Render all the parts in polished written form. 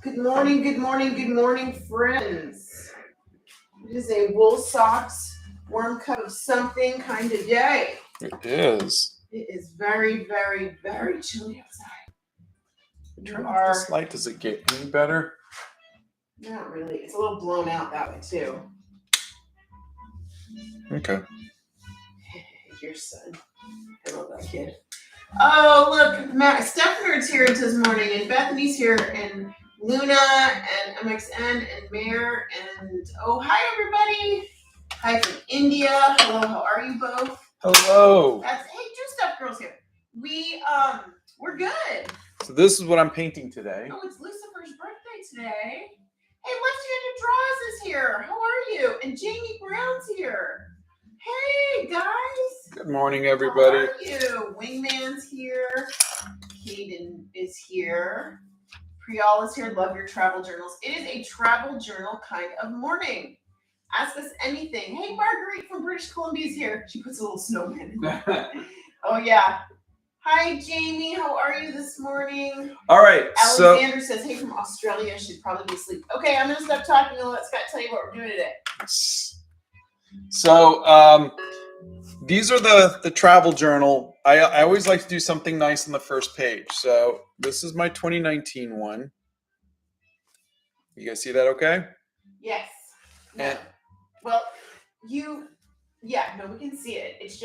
Good morning, good morning, good morning, friends. It is a wool socks, warm cup of something kind of day. It is. It is very, very, very chilly outside. Turn off this light. Does it get any better? Not really. It's a little blown out that way, too. Okay. Your son. I love that kid. Oh, look, Steffner's here this morning, and Bethany's here, and Luna, and MXN, and Mare, and oh, hi, everybody. Hi from India. Hello, how are you both? Hello. Hey, Two Stuff Girls here. We're good. So this is what I'm painting today. Oh, it's Lucifer's birthday today. Hey, Left-Handed Draws is here. How are you? And Jamie Brown's here. Hey, guys. Good morning, everybody. How are you? Wingman's here. Kaden is here. Priyal is here. Love your travel journals. It is a travel journal kind of morning. Ask us anything. Hey, Marguerite from British Columbia is here. She puts a little snowman in there. Oh, yeah. Hi, Jamie. How are you this morning? All right. Alexander says, hey, from Australia. Should probably be asleep. Okay, I'm going to stop talking and let Scott tell you what we're doing today. So these are the travel journal. I always like to do something nice on the first page. So this is my 2019 one. You guys see that okay? Yes. No. Well, we can see it. It's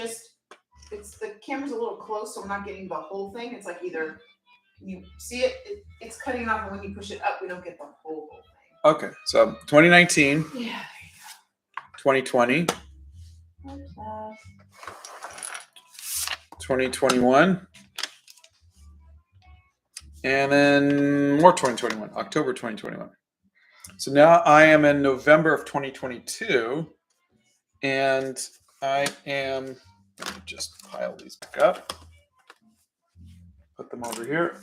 the camera's a little close, so we're not getting the whole thing. It's like either you see it, it's cutting off, and when you push it up, we don't get the whole thing. Okay, so 2019. Yeah. 2020. 2021. And then more 2021, October 2021. So now I am in November of 2022, and let me just pile these back up, put them over here.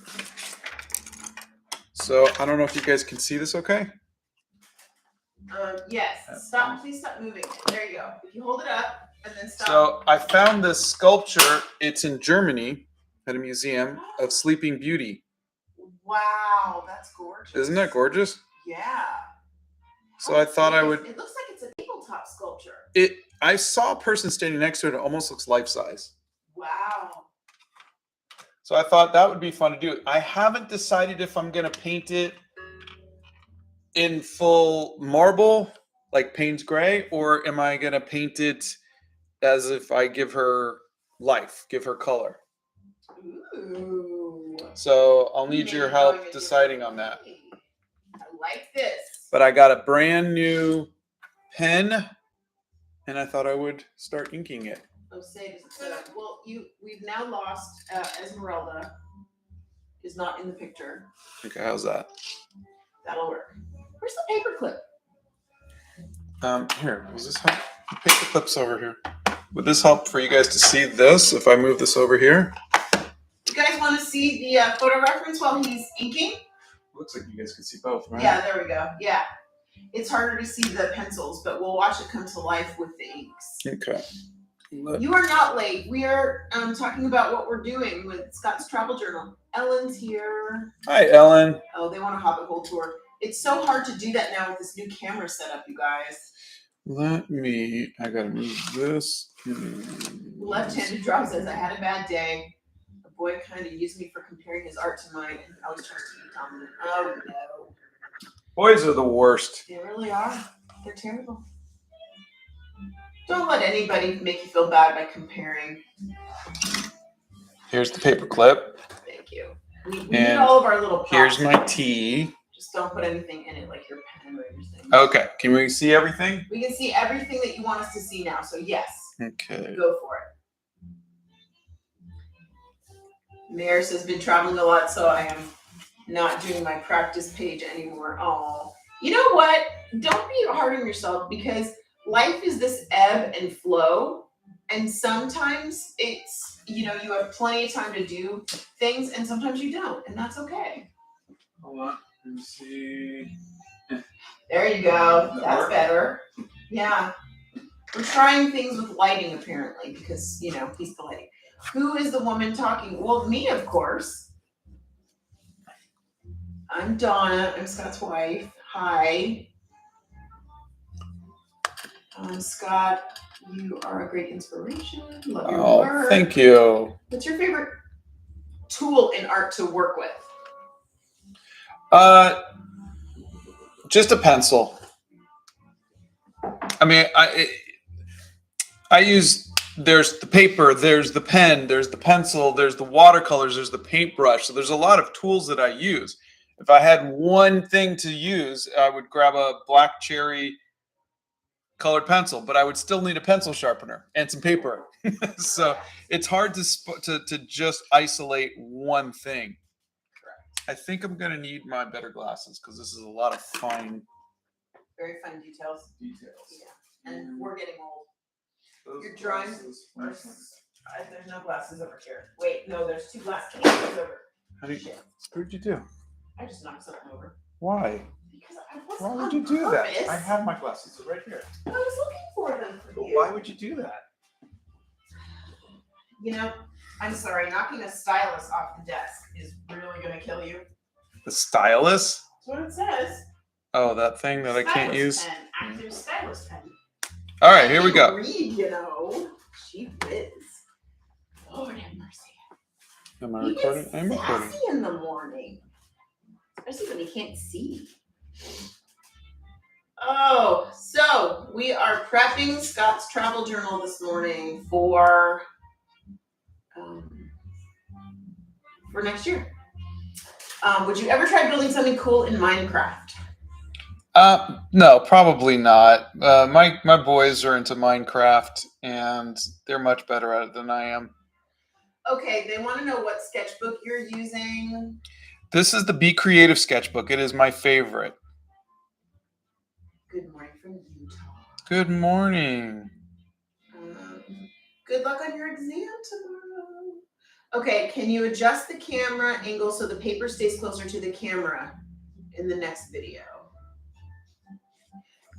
So I don't know if you guys can see this okay? Yes. Please stop moving. There you go. If you hold it up and then stop. So I found this sculpture. It's in Germany at a museum of Sleeping Beauty. Wow, that's gorgeous. Isn't that gorgeous? Yeah. So I thought I would. It looks like it's a tabletop sculpture. I saw a person standing next to it. It almost looks life-size. Wow. So I thought that would be fun to do. I haven't decided if I'm going to paint it in full marble, like Payne's Gray, or am I going to paint it as if I give her life, give her color? Ooh. So I'll need your help deciding on that. I like this. But I got a brand new pen, and I thought I would start inking it. Oh, say well, we've now lost Esmeralda. Is not in the picture. Okay, how's that? That'll work. Where's the paperclip? Here, does this help? The paperclip's over here. Would this help for you guys to see this if I move this over here? You guys want to see the photo reference while he's inking? Looks like you guys can see both, right? Yeah, there we go. Yeah. It's harder to see the pencils, but we'll watch it come to life with the inks. Okay. You are not late. We are talking about what we're doing with Scott's Travel Journal. Ellen's here. Hi, Ellen. Oh, they want a Hobbit Hole tour. It's so hard to do that now with this new camera setup, you guys. I gotta move this. Left-Handed Draw says, I had a bad day. A boy kind of used me for comparing his art to mine, and I was trying to be dominant. Oh, no. Boys are the worst. They really are. They're terrible. Don't let anybody make you feel bad by comparing. Here's the paper clip. Thank you. We need all of our little props. Here's my tea. Just don't put anything in it, like your pen or anything. Okay. Can we see everything? We can see everything that you want us to see now. So yes. Okay. Go for it. Maris has been traveling a lot, so I am not doing my practice page anymore. Oh, you know what? Don't be hard on yourself, because life is this ebb and flow, and sometimes it's, you have plenty of time to do things, and sometimes you don't, and that's okay. Hold on. Let me see. There you go. That's better. Yeah. We're trying things with lighting, apparently, because, he's the lighting. Who is the woman talking? Well, me, of course. I'm Donna. I'm Scott's wife. Hi. Scott, you are a great inspiration. Love your work. Thank you. What's your favorite tool in art to work with? Just a pencil. I mean, I use, there's the paper, there's the pen, there's the pencil, there's the watercolors, there's the paintbrush. So there's a lot of tools that I use. If I had one thing to use, I would grab a black cherry colored pencil, but I would still need a pencil sharpener and some paper. So it's hard to just isolate one thing. I think I'm gonna need my better glasses because this is a lot of fine, very fine details. Yeah, and we're getting old. Those Your drawings glasses- there's no glasses over here. Wait, no, there's 2 glass cases over. How did you, Shit. what did you do? I just knocked something over. Why? Because I wasn't Why would on you do that? purpose. I have my glasses right here. I was looking for them for But you. why would you do that? You know, I'm sorry, knocking a stylus off the desk is really gonna kill you. The stylus? That's what it says. Oh, that thing that I can't Stylus use. pen, active stylus pen. All right, here we I go. can read, you know. Gee whiz. Lord have mercy. Am I He recording? gets I'm recording. sassy in the morning, especially when he can't see. Oh, so we are prepping Scott's travel journal this morning for next year. Would you ever try building something cool in Minecraft? No, probably not. My boys are into Minecraft, and they're much better at it than I am. Okay, they want to know what sketchbook you're using. This is the Be Creative sketchbook. It is my favorite. Good morning from Utah. Good morning. Good luck on your exam tomorrow. Okay, can you adjust the camera angle so the paper stays closer to the camera in the next video?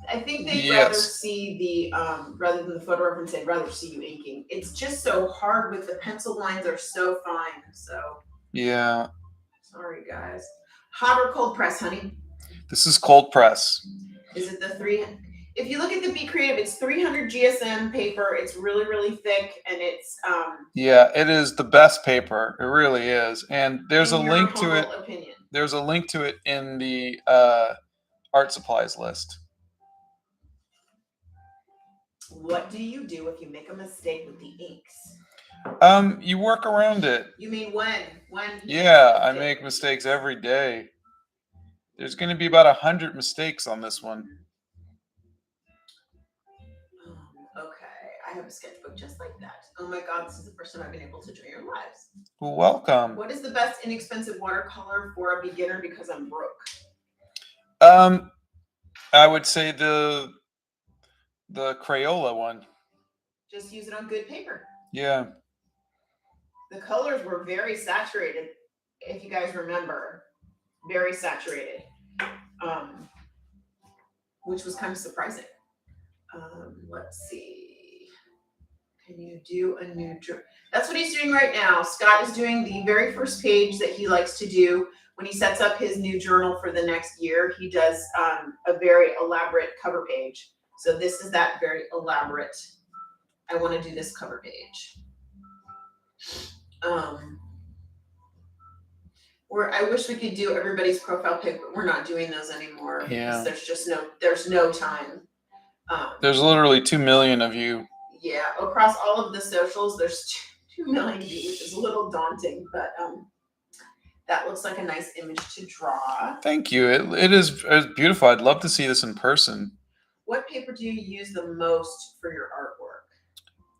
I think they'd rather see the, rather than the photo reference, they'd rather see you inking. It's just so hard with the pencil lines are so fine, so. Yeah. Sorry, guys. Hot or cold press, honey? This is cold press. Is it the 300? If you look at the Be Creative, it's 300 GSM paper. It's really, really thick, and it's Yeah, it is the best paper. It really is. And there's a in your link to it. humble opinion. There's a link to it in the art supplies list. What do you do if you make a mistake with the inks? You work around it. You mean when? Yeah, I make mistakes every day. There's going to be about 100 mistakes on this one. Okay, I have a sketchbook just like that. Oh my God, this is the first time I've been able to draw your lives. Well, welcome. What is the best inexpensive watercolor for a beginner because I'm broke? I would say the Crayola one. Just use it on good paper. Yeah. The colors were very saturated, if you guys remember. Very saturated. Which was kind of surprising. Let's see. Can you do a new drawing? That's what he's doing right now. Scott is doing the very first page that he likes to do when he sets up his new journal for the next year. He does a very elaborate cover page. So this is that very elaborate. I want to do this cover page. I wish we could do everybody's profile pic, but we're not doing those anymore. Yeah. Because there's no time. There's literally 2 million of you. Yeah, across all of the socials, there's 2 million views. It's a little daunting, but that looks like a nice image to draw. Thank you. It is beautiful. I'd love to see this in person. What paper do you use the most for your artwork?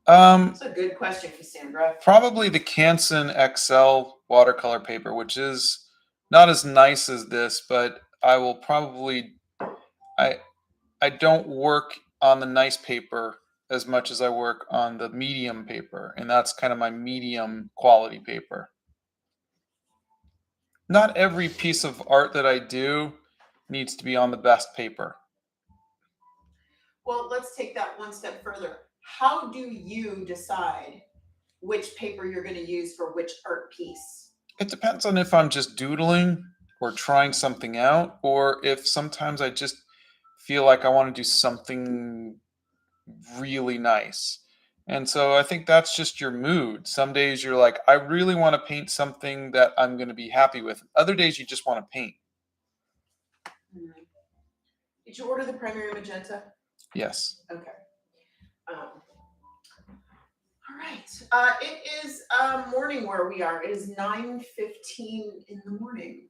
That's a good question, Cassandra. Probably the Canson XL watercolor paper, which is not as nice as this, but I will probably I don't work on the nice paper as much as I work on the medium paper, and that's kind of my medium quality paper. Not every piece of art that I do needs to be on the best paper. Well, let's take that one step further. How do you decide which paper you're going to use for which art piece? It depends on if I'm just doodling or trying something out, or if sometimes I just feel like I want to do something really nice. And so I think that's just your mood. Some days you're like, I really want to paint something that I'm going to be happy with. Other days you just want to paint. Did you order the primary magenta? Yes. Okay. All right. It is morning where we are. It is 9:15 in the morning.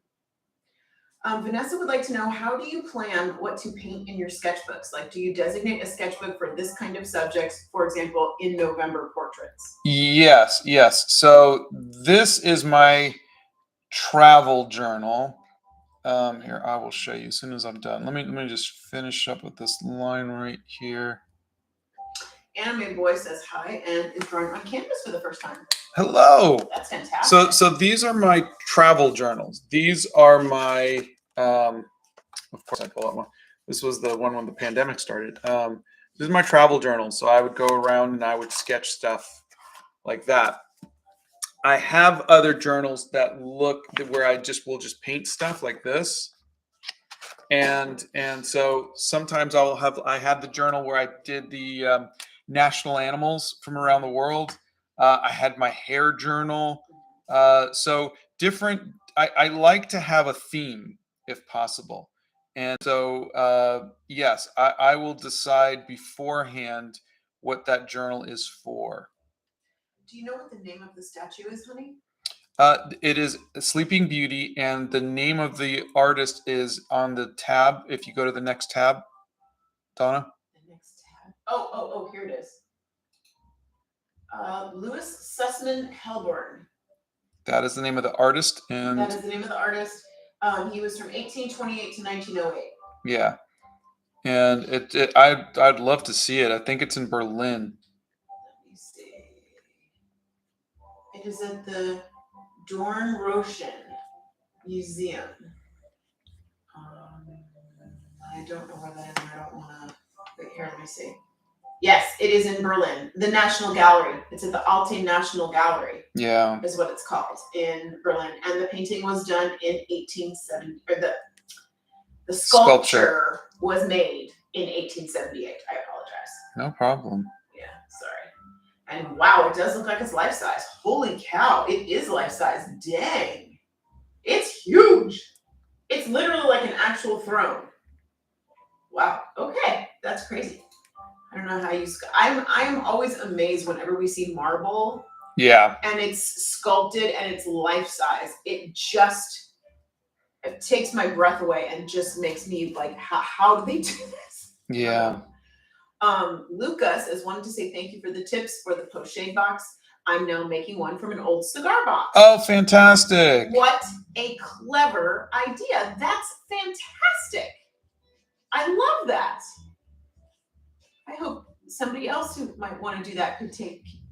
Vanessa would like to know, how do you plan what to paint in your sketchbooks? Like, do you designate a sketchbook for this kind of subject, for example, in November portraits? Yes. So this is my travel journal. Here, I will show you as soon as I'm done. Let me just finish up with this line right here. Anime Boy says hi and is drawing on canvas for the first time. Hello. That's fantastic. So these are my travel journals. These are my of course I pull out one. This was the one when the pandemic started. This is my travel journal. So I would go around and I would sketch stuff like that. I have other journals that look where I will just paint stuff like this. And so sometimes I had the journal where I did the national animals from around the world. I had my hair journal. So different. I like to have a theme if possible. And so yes, I will decide beforehand what that journal is for. Do you know what the name of the statue is, honey? It is Sleeping Beauty, and the name of the artist is on the tab. If you go to the next tab, Donna. The next tab. Oh, here it is. Louis Sussman Helborn. That is the name of the artist, and that is the name of the artist. He was from 1828 to 1908. Yeah, and I'd love to see it. I think it's in Berlin. Let me see. It is at the Dornroschen Museum. I don't know where that is. I don't want to. Wait, here, let me see. Yes, it is in Berlin. The National Gallery. It's at the Alte National Gallery. Yeah. Is what it's called in Berlin. And the painting was done in 1870. Or the sculpture was made in 1878. I apologize. No problem. Yeah, sorry. And wow, it does look like it's life size. Holy cow, it is life size. Dang. It's huge. It's literally like an actual throne. Wow. Okay, that's crazy. I don't know how you. I'm always amazed whenever we see marble. Yeah. And it's sculpted and it's life size. It takes my breath away and just makes me like, how do they do this? Yeah. Lucas is wanting to say thank you for the tips for the post-shade box. I'm now making one from an old cigar box. Oh, fantastic. What a clever idea. That's fantastic. I love that. I hope somebody else who might want to do that could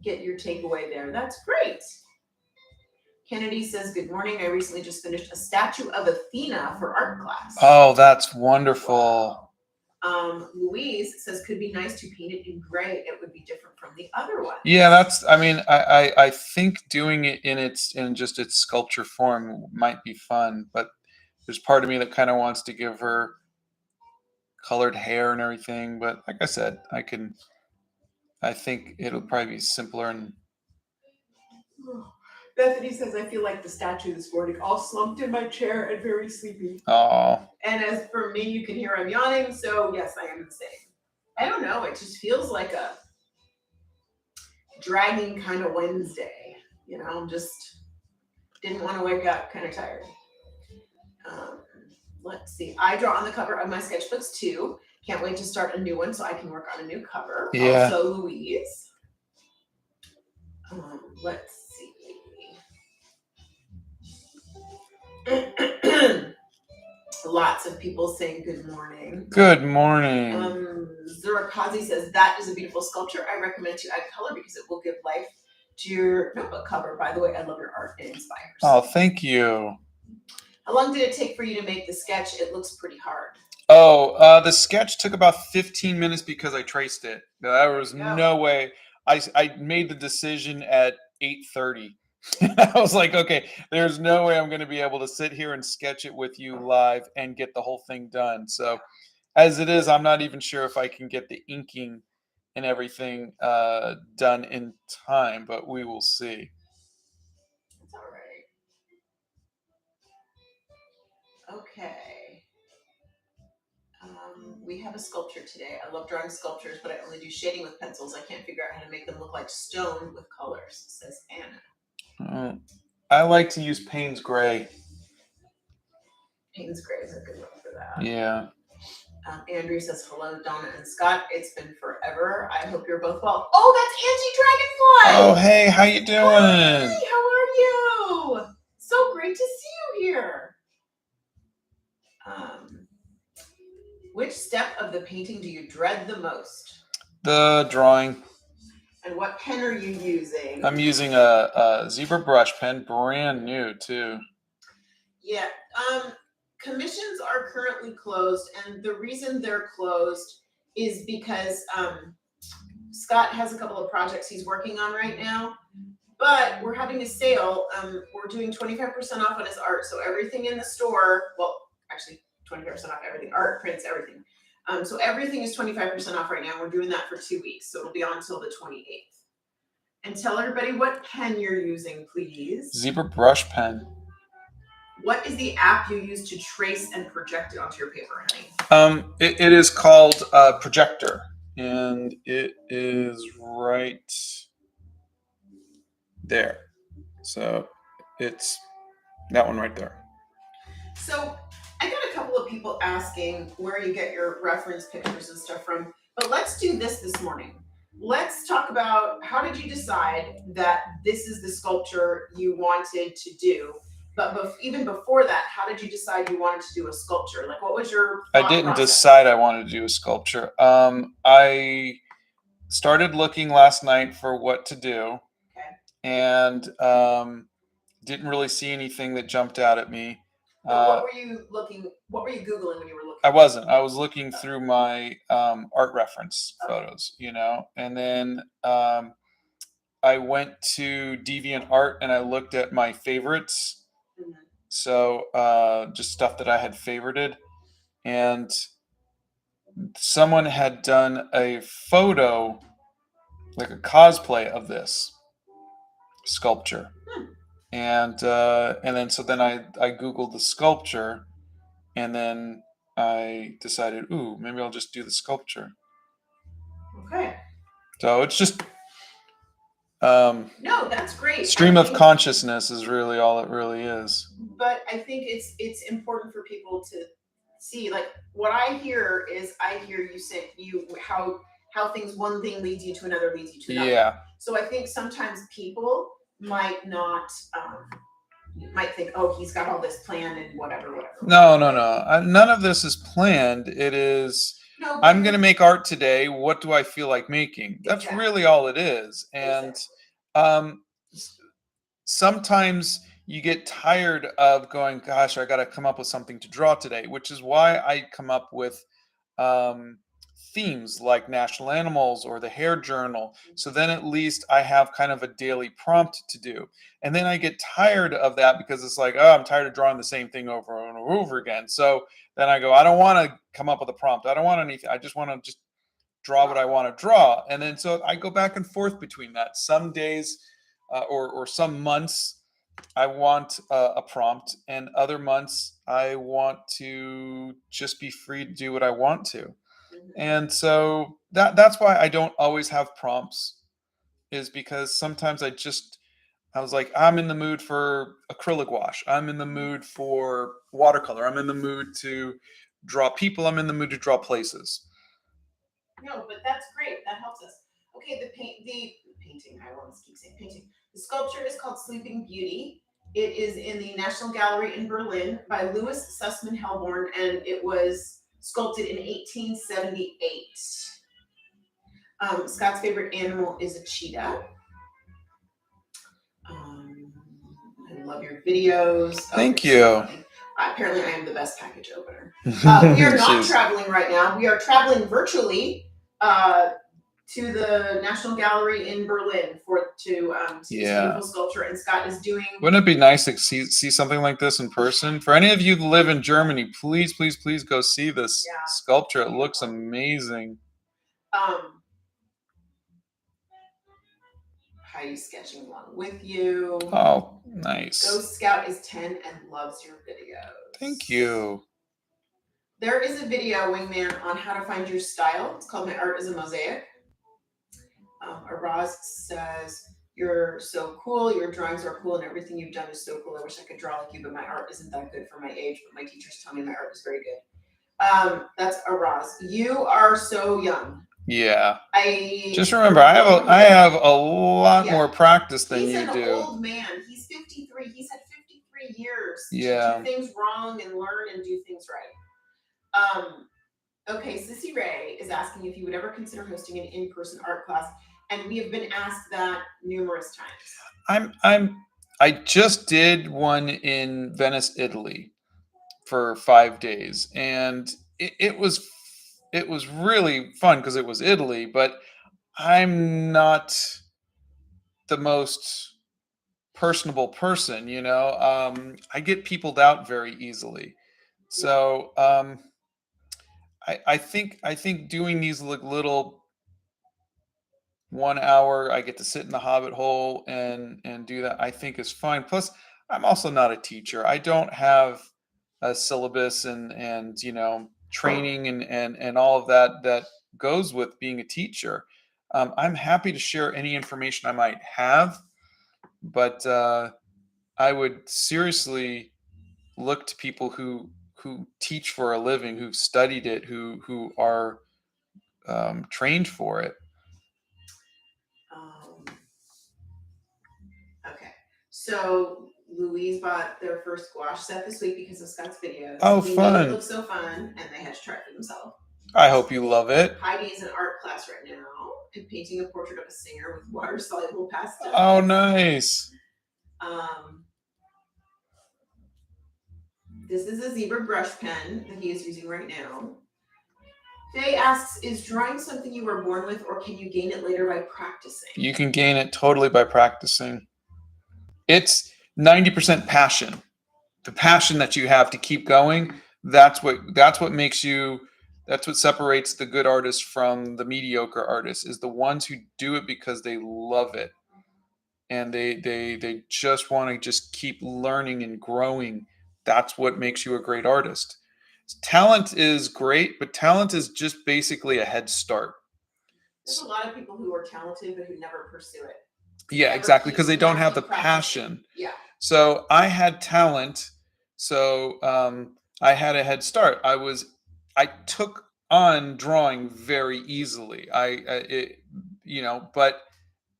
get your takeaway there. That's great. Kennedy says, good morning. I recently just finished a statue of Athena for art class. Oh, that's wonderful. Wow. Louise says, could be nice to paint it in gray. It would be different from the other one. Yeah, I think doing it in just its sculpture form might be fun, but there's part of me that kind of wants to give her colored hair and everything. But like I said, I think it'll probably be simpler. And Bethany says, I feel like the statue this morning, all slumped in my chair and very sleepy. Oh. And as for me, you can hear I'm yawning. So yes, I am the same. I don't know. It just feels like a dragging kind of Wednesday. You know, just didn't want to wake up, kind of tired. Let's see. I draw on the cover of my sketchbooks too. Can't wait to start a new one so I can work on a new cover. Yeah. Also, Louise. Let's see. Lots of people saying good morning. Good morning. Zurakazi says, that is a beautiful sculpture. I recommend to add color because it will give life to your notebook cover. By the way, I love your art. It inspires. Oh, thank you. How long did it take for you to make the sketch? It looks pretty hard. Oh, the sketch took about 15 minutes because I traced it. There was no way. I made the decision at 8:30. I was like, okay, there's no way I'm going to be able to sit here and sketch it with you live and get the whole thing done. So, as it is, I'm not even sure if I can get the inking and everything done in time, but we will see. That's all right. Okay. We have a sculpture today. I love drawing sculptures, but I only do shading with pencils. I can't figure out how to make them look like stone with colors, says Anna. I like to use Payne's Gray. Payne's Gray is a good one for that. Yeah. Andrew says, hello, Donna and Scott. It's been forever. I hope you're both well. Oh, that's Angie Dragonfly. Oh, hey, how you doing? Hi, how are you? So great to see you here. Which step of the painting do you dread the most? The drawing. And what pen are you using? I'm using a zebra brush pen, brand new too. Yeah. Commissions are currently closed, and the reason they're closed is because Scott has a couple of projects he's working on right now, but we're having a sale. We're doing 25% off on his art, so everything in the store, well, actually 20% off everything, art, prints, everything. So everything is 25% off right now. We're doing that for 2 weeks, so it'll be on until the 28th. And tell everybody what pen you're using, please. Zebra brush pen. What is the app you use to trace and project it onto your paper, honey? It is called Projector, and it is right there. So it's that one right there. So I got a couple of people asking where you get your reference pictures and stuff from, but let's do this morning. Let's talk about, how did you decide that this is the sculpture you wanted to do? But even before that, how did you decide you wanted to do a sculpture? Like, what was your I didn't decide I wanted to do a sculpture. I started looking last night for what to do. Okay. And didn't really see anything that jumped out at me. What were you Googling when you were looking? I wasn't. I was looking through my art reference photos, and then I went to DeviantArt and I looked at my favorites. Mm-hmm. So just stuff that I had favorited, and someone had done a photo, like a cosplay of this sculpture. And then I Googled the sculpture, and then I decided, maybe I'll just do the sculpture. Okay. So it's just no, that's great. Stream of consciousness is really all it really is. But I think it's important for people to see, like, what I hear you say how one thing leads you to another, leads you to another. Yeah. So I think sometimes people might not might think, oh, he's got all this planned and whatever. No. None of this is planned. It is, I'm going to make art today. What do I feel like making? That's really all it is. And sometimes you get tired of going, gosh, I got to come up with something to draw today, which is why I come up with themes like national animals or the hair journal. So then at least I have kind of a daily prompt to do. And then I get tired of that because it's like, oh, I'm tired of drawing the same thing over and over again. So then I go, I don't want to come up with a prompt. I don't want anything. I just want to just draw what I want to draw. And then so I go back and forth between that. Some days or some months I want a prompt, and other months I want to just be free to do what I want to. And so that's why I don't always have prompts, is because sometimes I was like, I'm in the mood for acrylic wash. I'm in the mood for watercolor. I'm in the mood to draw people. I'm in the mood to draw places. No, but that's great. That helps us. Okay, the painting, I always keep saying painting. The sculpture is called Sleeping Beauty. It is in the National Gallery in Berlin by Louis Sussman Hellborn, and it was sculpted in 1878. Scott's favorite animal is a cheetah. I love your videos. Thank you. Apparently, I am the best package opener. We are not traveling right now. We are traveling virtually. to the National Gallery in Berlin to see this beautiful sculpture. And Scott is doing. Wouldn't it be nice to see something like this in person? For any of you who live in Germany, please, please, please go see this sculpture. It looks amazing. Heidi's sketching along with you. Oh, nice. Ghost Scout is 10 and loves your videos. Thank you. There is a video, Wingman, on how to find your style. It's called My Art is a Mosaic. Araz says, you're so cool. Your drawings are cool and everything you've done is so cool. I wish I could draw like you, but my art isn't that good for my age. But my teachers tell me my art is very good. That's Araz. You are so young. Yeah. Just remember, I have a lot more practice than you do. He's an old man. He's 53. He's had 53 years to do things wrong and learn and do things right. Okay, Sissy Ray is asking if you would ever consider hosting an in-person art class, and we have been asked that numerous times. I just did one in Venice, Italy, for 5 days, and it was really fun because it was Italy, but I'm not the most personable person, you know. I get peopled out very easily, so I think doing these little 1 hour, I get to sit in the Hobbit hole and do that, I think is fine. Plus, I'm also not a teacher. I don't have a syllabus and you know, training and all of that goes with being a teacher. I'm happy to share any information I might have, but I would seriously look to people who teach for a living, who've studied it, who are trained for it. Okay, so Louise bought their first gouache set this week because of Scott's videos. Oh, fun! It looks so fun, and they had to try it for themselves. I hope you love it. Heidi is in art class right now and painting a portrait of a singer with water-soluble pastel. Oh, nice. This is a zebra brush pen that he is using right now. Faye asks, is drawing something you were born with, or can you gain it later by practicing? You can gain it totally by practicing. It's 90% passion. The passion that you have to keep going, that's what makes you, that's what separates the good artist from the mediocre artist, is the ones who do it because they love it. And they just want to just keep learning and growing. That's what makes you a great artist. Talent is great, but talent is just basically a head start. There's a lot of people who are talented but who never pursue it. Yeah, exactly, because they don't have the passion. Yeah. So I had talent, so I had a head start. I took on drawing very easily. But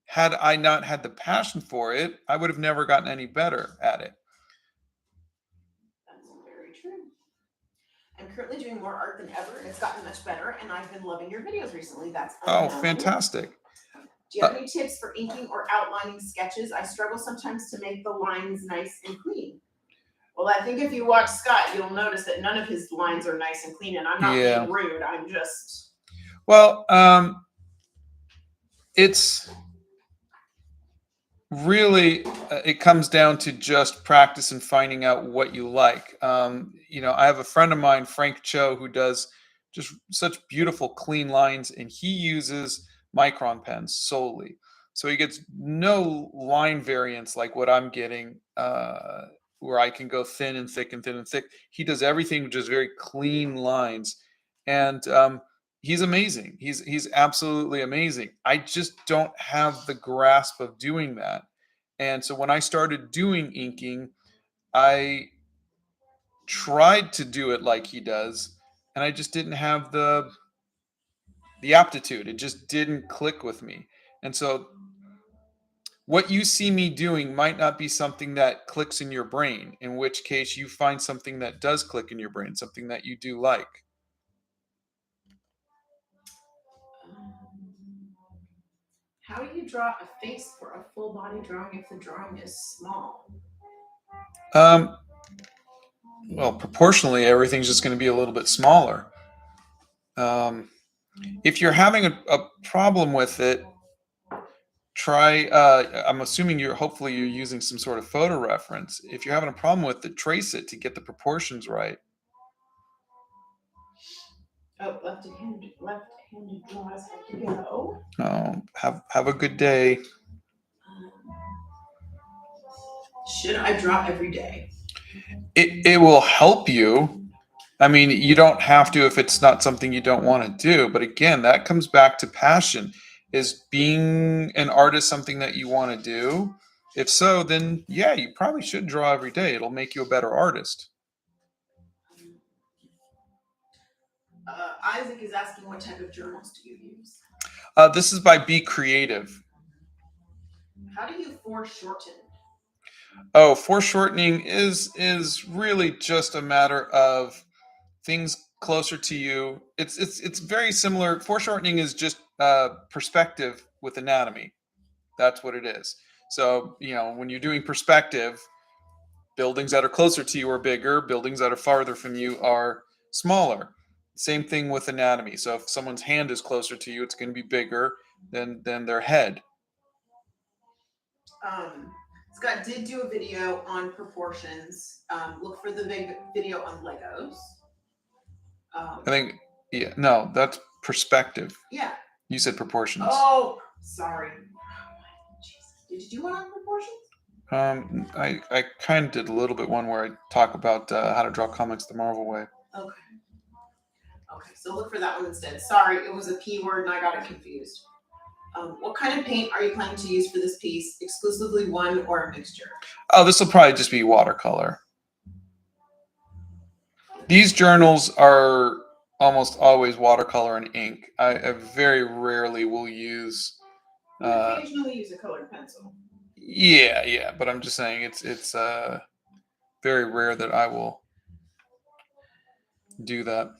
had I not had the passion for it, I would have never gotten any better at it. That's very true. I'm currently doing more art than ever, and it's gotten much better, and I've been loving your videos recently. That's fantastic. Do you have any tips for inking or outlining sketches? I struggle sometimes to make the lines nice and clean. Well, I think if you watch Scott, you'll notice that none of his lines are nice and clean, and I'm not being rude. I'm just... Well, it's... really, it comes down to just practice and finding out what you like. I have a friend of mine, Frank Cho, who does just such beautiful, clean lines, and he uses micron pens solely. So he gets no line variance like what I'm getting, where I can go thin and thick and thin and thick. He does everything with just very clean lines. And he's amazing. He's absolutely amazing. I just don't have the grasp of doing that. And so when I started doing inking, I tried to do it like he does, and I just didn't have the aptitude. It just didn't click with me. And so what you see me doing might not be something that clicks in your brain, in which case you find something that does click in your brain, something that you do like. How do you draw a face for a full body drawing if the drawing is small? Well, proportionally, everything's just going to be a little bit smaller. If you're having a problem with it, try. I'm assuming hopefully you're using some sort of photo reference. If you're having a problem with it, trace it to get the proportions right. Oh, left-handed draws have to go. Oh, have a good day. Should I draw every day? It will help you. I mean, you don't have to if it's not something you don't want to do. But again, that comes back to passion. Is being an artist something that you want to do? If so, then yeah, you probably should draw every day. It'll make you a better artist. Isaac is asking what type of journals do you use? This is by Be Creative. How do you foreshorten? Oh, foreshortening is really just a matter of things closer to you. It's very similar. Foreshortening is just perspective with anatomy. That's what it is. So when you're doing perspective, buildings that are closer to you are bigger. Buildings that are farther from you are smaller. Same thing with anatomy. So if someone's hand is closer to you, it's going to be bigger than their head. Scott did do a video on proportions. Look for the big video on Legos. I think, yeah, no, that's perspective. Yeah. You said proportions. Oh, sorry. Did you do one on proportions? I kind of did a little bit one where I talk about how to draw comics the Marvel way. Okay. Okay, so look for that one instead. Sorry, it was a P word and I got it confused. What kind of paint are you planning to use for this piece? Exclusively one or a mixture? Oh, this will probably just be watercolor. These journals are almost always watercolor and ink. I very rarely will use. Occasionally use a colored pencil. Yeah, but I'm just saying it's very rare that I will do that.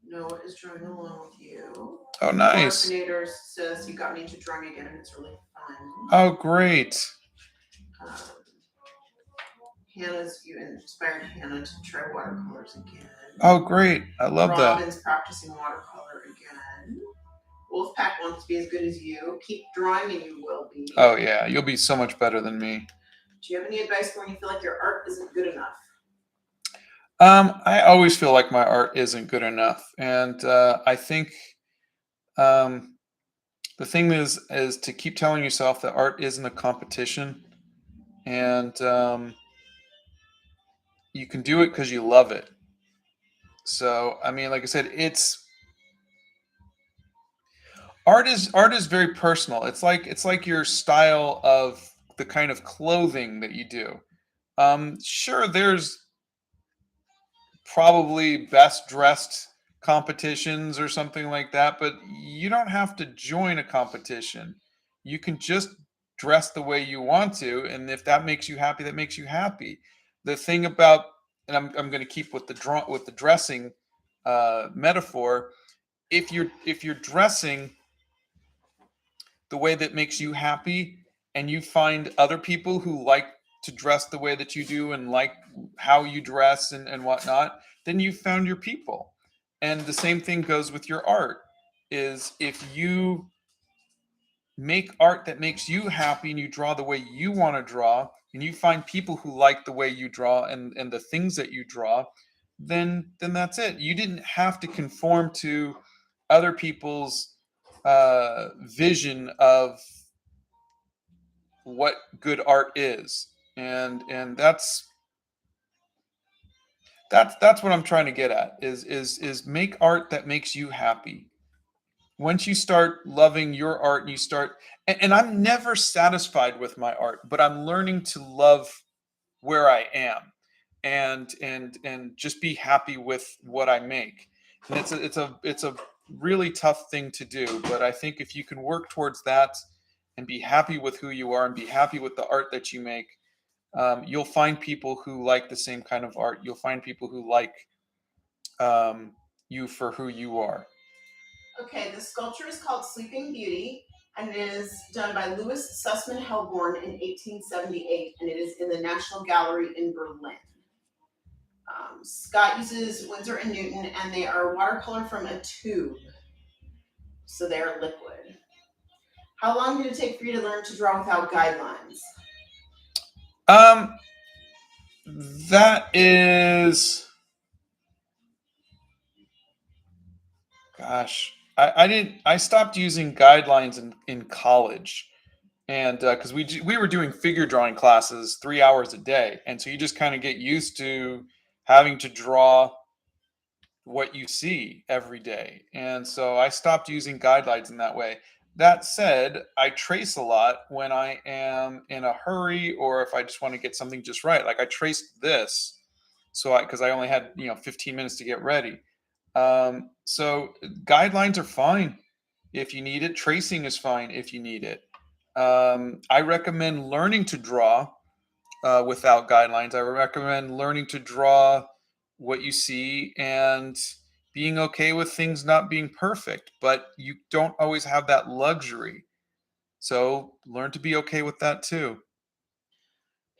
Noah is drawing along with you. Oh, nice. Mark says you got me into drawing again, and it's really fun. Oh, great. You inspired Hannah to try watercolors again. Oh, great. I love that. Robin's practicing watercolor again. Wolfpack wants to be as good as you. Keep drawing and you will be. Oh, yeah. You'll be so much better than me. Do you have any advice for when you feel like your art isn't good enough? I always feel like my art isn't good enough. And I think the thing is to keep telling yourself that art isn't a competition. And you can do it because you love it. So, I mean, like I said, art is very personal. It's like your style of the kind of clothing that you do. Sure, there's probably best dressed competitions or something like that, but you don't have to join a competition. You can just dress the way you want to, and if that makes you happy, that makes you happy. The thing about, and I'm going to keep with the dressing metaphor. If you're dressing the way that makes you happy, and you find other people who like to dress the way that you do and like how you dress and whatnot, then you've found your people. And the same thing goes with your art. Is if you make art that makes you happy and you draw the way you want to draw, and you find people who like the way you draw and the things that you draw, then that's it. You didn't have to conform to other people's vision of what good art is. And that's what I'm trying to get at is make art that makes you happy. Once you start loving your art and you start, and I'm never satisfied with my art, but I'm learning to love where I am and just be happy with what I make. And it's a really tough thing to do, but I think if you can work towards that and be happy with who you are and be happy with the art that you make, you'll find people who like the same kind of art. You'll find people who like you for who you are. Okay, the sculpture is called Sleeping Beauty, and it is done by Louis Sussman Helborn in 1878, and it is in the National Gallery in Berlin. Scott uses Winsor & Newton, and they are watercolor from a tube. So they're liquid. How long did it take for you to learn to draw without guidelines? That is, gosh, I stopped using guidelines in college. And because we were doing figure drawing classes 3 hours a day, and so you just kind of get used to having to draw what you see every day. And so I stopped using guidelines in that way. That said, I trace a lot when I am in a hurry or if I just want to get something just right. Like I traced this, because I only had 15 minutes to get ready. So guidelines are fine if you need it. Tracing is fine if you need it. I recommend learning to draw without guidelines. I recommend learning to draw what you see and being okay with things not being perfect, but you don't always have that luxury. So learn to be okay with that too.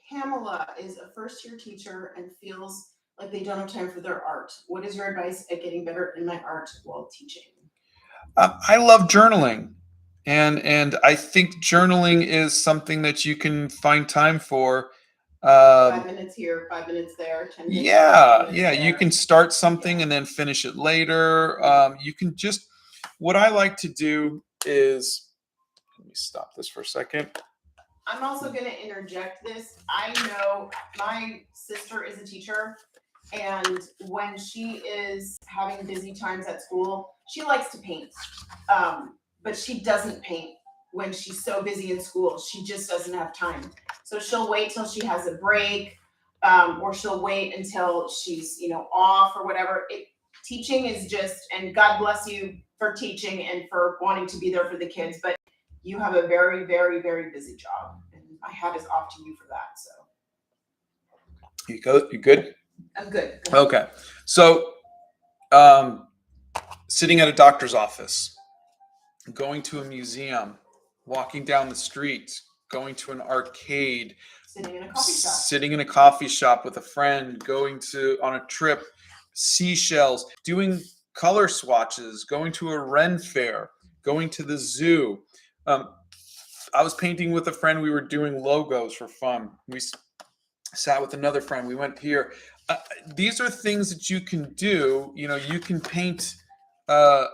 Pamela is a first-year teacher and feels like they don't have time for their art. What is your advice at getting better in my art while teaching? I love journaling, and I think journaling is something that you can find time for. 5 minutes here, 5 minutes there, 10 minutes. Yeah, yeah. you can start something and then finish it later. You can just, what I like to do is, let me stop this for a second. I'm also going to interject this. I know my sister is a teacher, and when she is having busy times at school, she likes to paint. But she doesn't paint when she's so busy in school. She just doesn't have time. So she'll wait till she has a break, or she'll wait until she's, off or whatever. Teaching is just, and God bless you for teaching and for wanting to be there for the kids, but you have a very, very, very busy job, and my hat is off to you for that. So You good? I'm good. Okay. So, sitting at a doctor's office, going to a museum, walking down the street, going to an arcade, Sitting in a coffee shop. Sitting in a coffee shop with a friend, going on a trip, seashells, doing color swatches, going to a Ren fair, going to the zoo. I was painting with a friend. We were doing logos for fun. We sat with another friend. We went here. These are things that you can do. You can paint a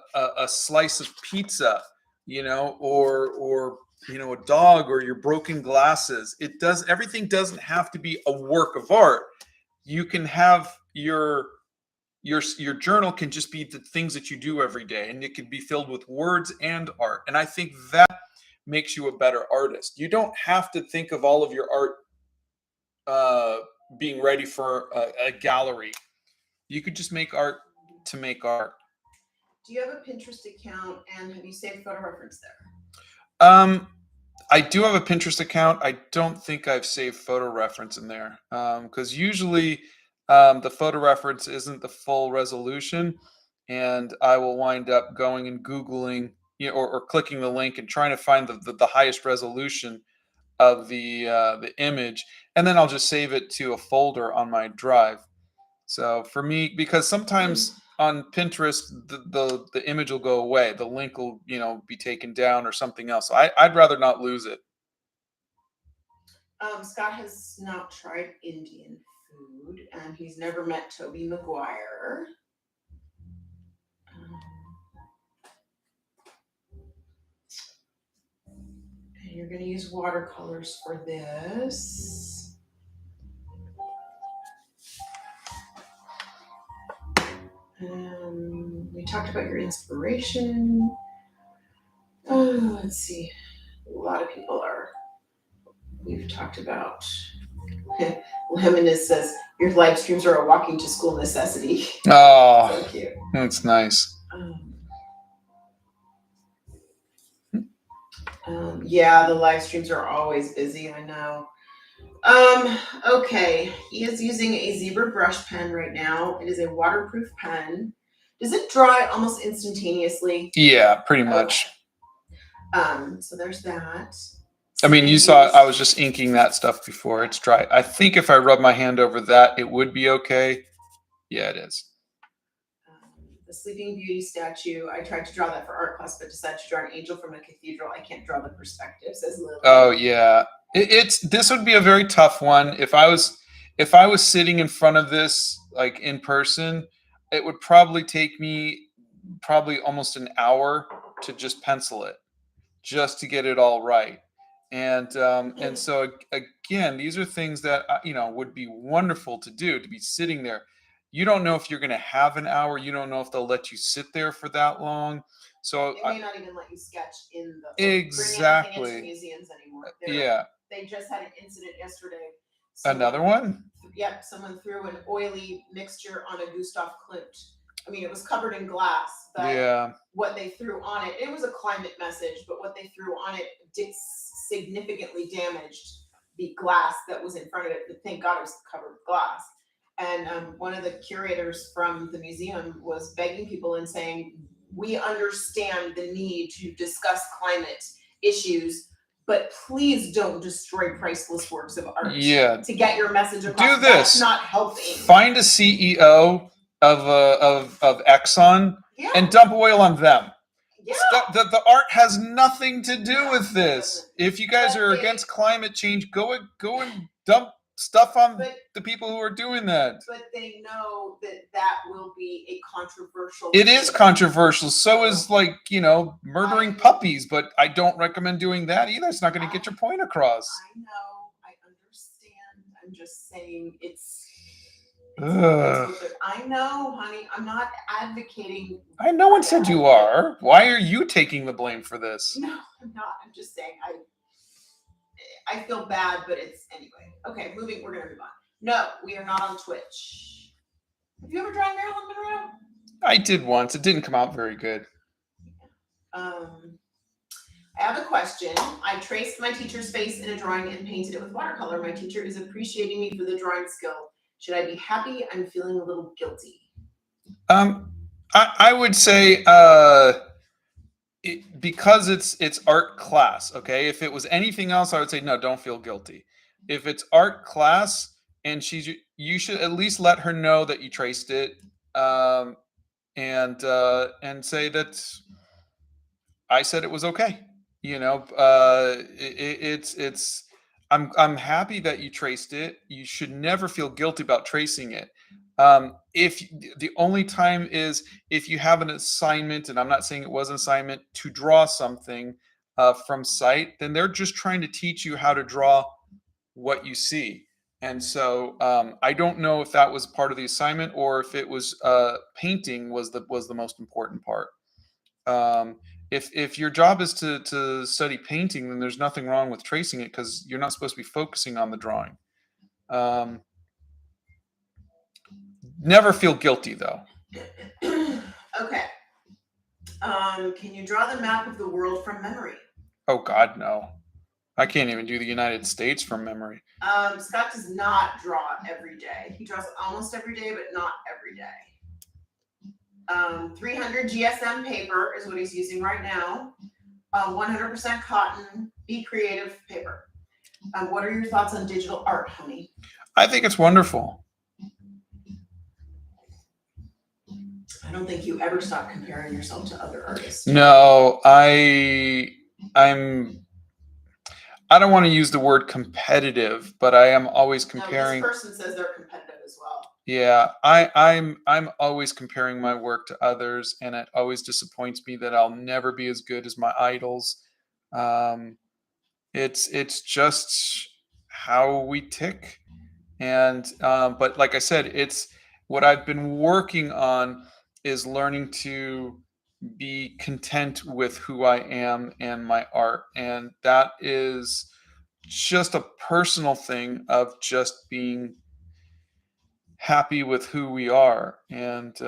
slice of pizza, or a dog or your broken glasses. Everything doesn't have to be a work of art. You can have your journal can just be the things that you do every day, and it can be filled with words and art. And I think that makes you a better artist. You don't have to think of all of your art being ready for a gallery. You could just make art to make art. Do you have a Pinterest account, and have you saved photo reference there? I do have a Pinterest account. I don't think I've saved photo reference in there, because usually the photo reference isn't the full resolution, and I will wind up going and Googling, or clicking the link and trying to find the highest resolution of the image, and then I'll just save it to a folder on my drive. So for me, because sometimes on Pinterest the image will go away, the link will be taken down or something else. So I'd rather not lose it. Scott has not tried Indian food, and he's never met Toby Maguire. And you're going to use watercolors for this. We talked about your inspiration. Let's see. A lot of people we've talked about. Lemonist says, your live streams are a walking to school necessity. Oh, so cute. That's nice. Yeah, the live streams are always busy, I know. Okay, he is using a zebra brush pen right now. It is a waterproof pen. Does it dry almost instantaneously? Yeah, pretty much. So there's that. I mean, you saw I was just inking that stuff before. It's dry. I think if I rub my hand over that, it would be okay. Yeah, it is. The Sleeping Beauty statue. I tried to draw that for art class, but decided to draw an angel from a cathedral. I can't draw the perspective, says Lily. Oh yeah, it's this would be a very tough one. If I was sitting in front of this like in person, it would probably take me probably almost an hour to just pencil it, just to get it all right. And so again, these are things that would be wonderful to do, to be sitting there. You don't know if you're going to have an hour. You don't know if they'll let you sit there for that long. So They may not even let you sketch in the exactly. bring anything into museums anymore. Yeah. They just had an incident yesterday. Another one? Yep, someone threw an oily mixture on a Gustav Klimt. I mean, it was covered in glass, but Yeah. what they threw on it, it was a climate message, but what they threw on it significantly damaged the glass that was in front of it. But thank God it was covered with glass. And one of the curators from the museum was begging people and saying, we understand the need to discuss climate issues, but please don't destroy priceless works of art. Yeah. To get your message across. Do this. That's not helping. Find a CEO of Exxon and dump oil on them. Yeah. The art has nothing to do with this. If you guys are against climate change, go and dump stuff on the people who are doing that. But they know that will be a controversial. It is controversial. So is murdering puppies, but I don't recommend doing that either. It's not going to get your point across. I know. I understand. I'm just saying it's I know, honey. I'm not advocating. I no one said you are. Why are you taking the blame for this? No, I'm not. I'm just saying I feel bad, but it's anyway. Okay, we're gonna move on. No, we are not on Twitch. Have you ever drawn Marilyn Monroe? I did once. It didn't come out very good. I have a question. I traced my teacher's face in a drawing and painted it with watercolor. My teacher is appreciating me for the drawing skill. Should I be happy? I'm feeling a little guilty. I would say because it's art class. Okay, if it was anything else, I would say no. Don't feel guilty. If it's art class and you should at least let her know that you traced it, and say that I said it was okay. It's. I'm happy that you traced it. You should never feel guilty about tracing it. If the only time is if you have an assignment, and I'm not saying it was an assignment, to draw something from sight, then they're just trying to teach you how to draw what you see. And so I don't know if that was part of the assignment or if it was painting was the most important part. If your job is to study painting, then there's nothing wrong with tracing it because you're not supposed to be focusing on the drawing. Never feel guilty though. Okay. Can you draw the map of the world from memory? Oh God, no. I can't even do the United States from memory. Scott does not draw every day. He draws almost every day, but not every day. 300 GSM paper is what he's using right now. 100% cotton, Be Creative paper. What are your thoughts on digital art, honey? I think it's wonderful. I don't think you ever stop comparing yourself to other artists. No, I don't want to use the word competitive, but I am always comparing. No, this person says they're competitive as well. Yeah, I'm always comparing my work to others, and it always disappoints me that I'll never be as good as my idols. It's just how we tick, and but like I said, it's what I've been working on is learning to be content with who I am and my art, and that is just a personal thing of just being happy with who we are. And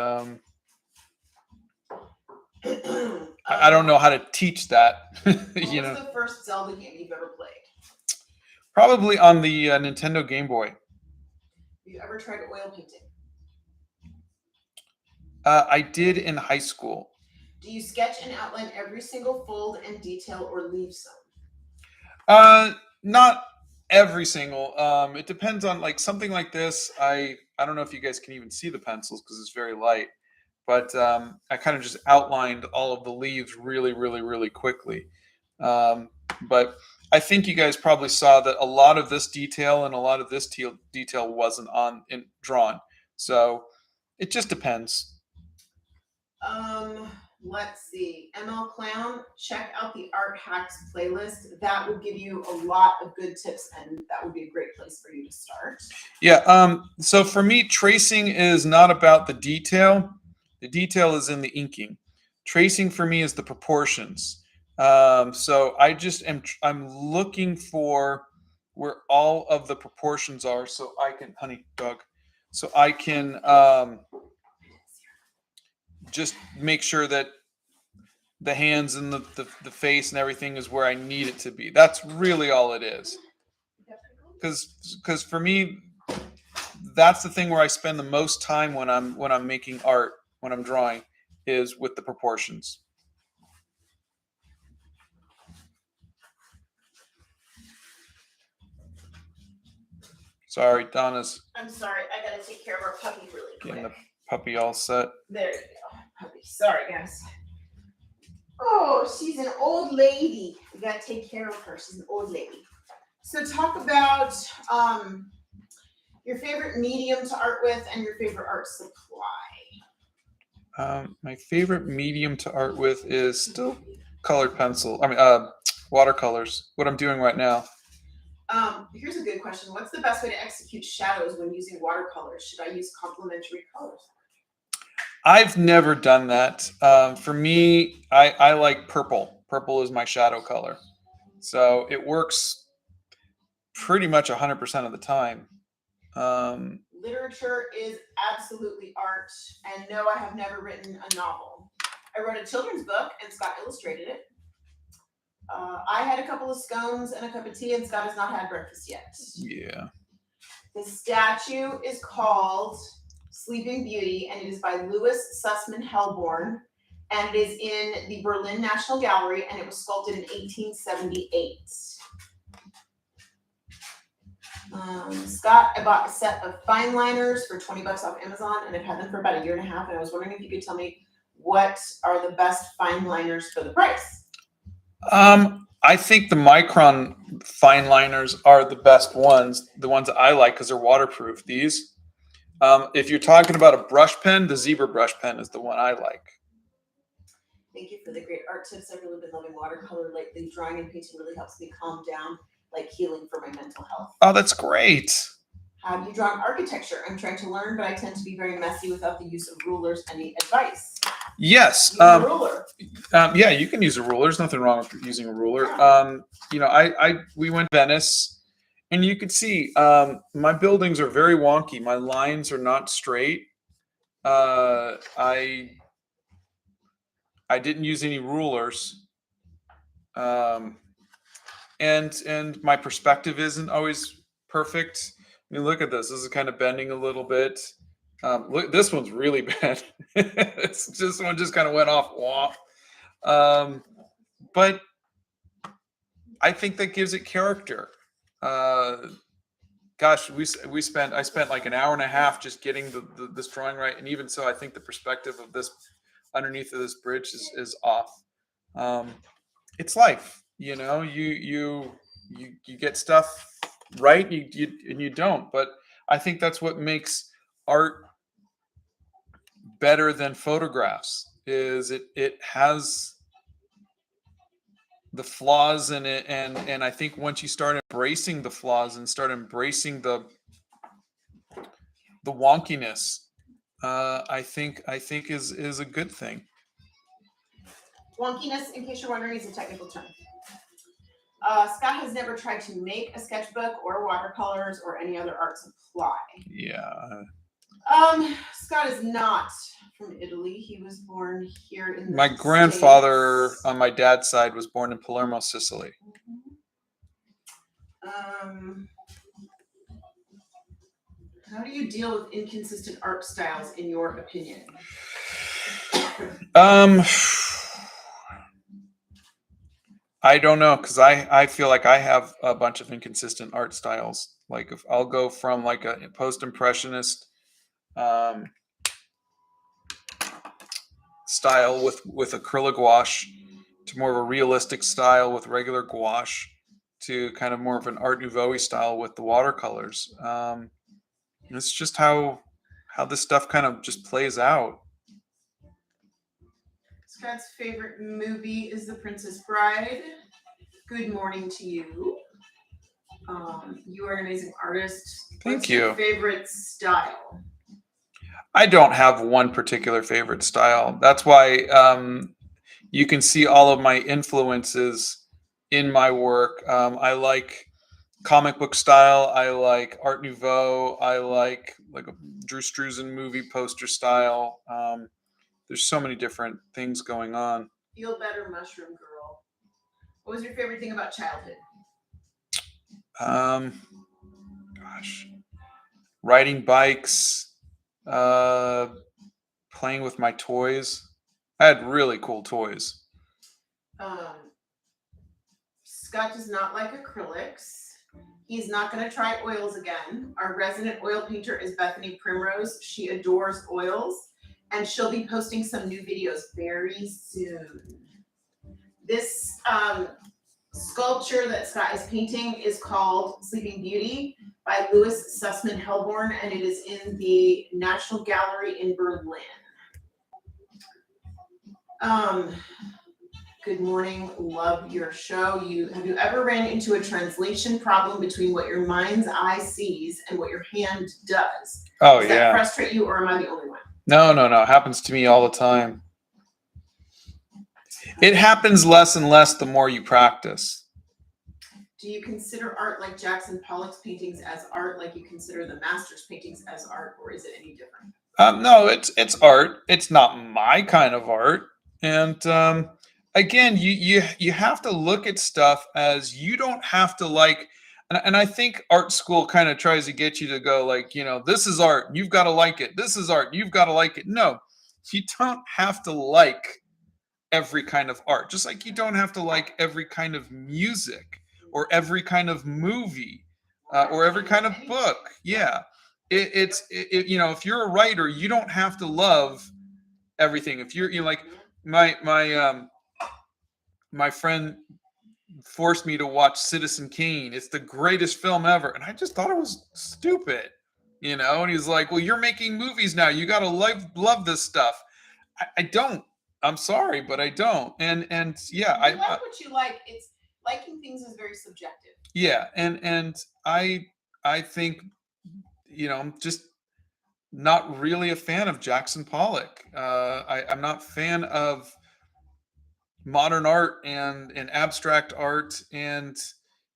I don't know how to teach that. What was the first Zelda game you've ever played? Probably on the Nintendo Game Boy. Have you ever tried oil painting? I did in high school. Do you sketch and outline every single fold and detail or leave some? Not every single. It depends on like something like this. I don't know if you guys can even see the pencils because it's very light. but I kind of just outlined all of the leaves really, really, really quickly. But I think you guys probably saw that a lot of this detail and a lot of this detail wasn't drawn. So it just depends. Let's see. ML Clown, check out the Art Hacks playlist. That will give you a lot of good tips, and that would be a great place for you to start. Yeah. So for me, tracing is not about the detail. The detail is in the inking. Tracing for me is the proportions. So I'm looking for where all of the proportions are, so I can, honey, dog, so I can just make sure that the hands and the face and everything is where I need it to be. That's really all it is. Because for me, that's the thing where I spend the most time when I'm making art, when I'm drawing, is with the proportions. Sorry, Donna's I'm sorry, I gotta take care of our puppy really quick. getting the puppy all set. There you go, puppy. Sorry, guys. Oh, she's an old lady. We gotta take care of her. She's an old lady. So talk about your favorite medium to art with and your favorite art supply. My favorite medium to art with is still colored pencil. Watercolors. What I'm doing right now. Here's a good question. What's the best way to execute shadows when using watercolors? Should I use complementary colors? I've never done that. For me, I like purple. Purple is my shadow color. So it works pretty much 100% of the time. Literature is absolutely art. And no, I have never written a novel. I wrote a children's book and Scott illustrated it. I had a couple of scones and a cup of tea, and Scott has not had breakfast yet. Yeah. The statue is called Sleeping Beauty, and it is by Louis Sussman Hellborn, and it is in the Berlin National Gallery, and it was sculpted in 1878. Scott, I bought a set of fine liners for $20 off Amazon, and I've had them for about a year and a half, and I was wondering if you could tell me what are the best fine liners for the price? I think the Micron fine liners are the best ones, the ones that I like because they're waterproof. These, if you're talking about a brush pen, the Zebra brush pen is the one I like. Thank you for the great art tips. I've really been loving watercolor lately. Drawing and painting really helps me calm down, like healing for my mental health. Oh, that's great. Have you drawn architecture? I'm trying to learn, but I tend to be very messy without the use of rulers. Any advice? Yes. Use a ruler. Yeah, you can use a ruler. There's nothing wrong with using a ruler. We went to Venice, and you could see my buildings are very wonky. My lines are not straight. I didn't use any rulers, and my perspective isn't always perfect. I mean, look at this. This is kind of bending a little bit. Look, this one's really bad. This one just kind of went off. But I think that gives it character. Gosh, I spent like an hour and a half just getting this drawing right, and even so, I think the perspective of this underneath of this bridge is off. It's life, you know. You get stuff right, and you don't. But I think that's what makes art better than photographs. Is it has the flaws in it, and I think once you start embracing the flaws and start embracing the wonkiness, I think is a good thing. Wonkiness, in case you're wondering, is a technical term. Scott has never tried to make a sketchbook or watercolors or any other art supply. Yeah. Scott is not from Italy. He was born here in the My grandfather States. on my dad's side was born in Palermo, Sicily. How do you deal with inconsistent art styles, in your opinion? I don't know, because I feel like I have a bunch of inconsistent art styles. Like if I'll go from like a post-impressionist style with acrylic gouache to more of a realistic style with regular gouache to kind of more of an Art Nouveau style with the watercolors. It's just how this stuff kind of just plays out. Scott's favorite movie is The Princess Bride. Good morning to you. You are an amazing artist. Thank What's you. your favorite style? I don't have one particular favorite style. That's why you can see all of my influences in my work. I like comic book style. I like Art Nouveau. I like a Drew Struzan movie poster style. There's so many different things going on. Feel better, Mushroom Girl. What was your favorite thing about childhood? Gosh, riding bikes, playing with my toys. I had really cool toys. Scott does not like acrylics. He's not going to try oils again. Our resident oil painter is Bethany Primrose. She adores oils, and she'll be posting some new videos very soon. This sculpture that Scott is painting is called Sleeping Beauty by Louis Sussman Helborn, and it is in the National Gallery in Berlin. Good morning, love your show. Have you ever ran into a translation problem between what your mind's eye sees and what your hand does? Oh, Does yeah. that frustrate you, or am I the only one? No. It happens to me all the time. It happens less and less the more you practice. Do you consider art like Jackson Pollock's paintings as art, like you consider the master's paintings as art, or is it any different? No, it's art. It's not my kind of art. And again, you have to look at stuff as you don't have to like. And I think art school kind of tries to get you to go like, this is art. You've got to like it. This is art. You've got to like it. No, you don't have to like every kind of art. Just like you don't have to like every kind of music or every kind of movie or every kind of book. Yeah. If you're a writer, you don't have to love everything. If you're like my friend forced me to watch Citizen Kane. It's the greatest film ever, and I just thought it was stupid, And he's like, "Well, you're making movies now. You gotta love this stuff." I don't. I'm sorry, but I don't. And yeah, I like what you like. It's liking things is very subjective. Yeah, and I think I'm just not really a fan of Jackson Pollock. I'm not a fan of modern art and abstract art, and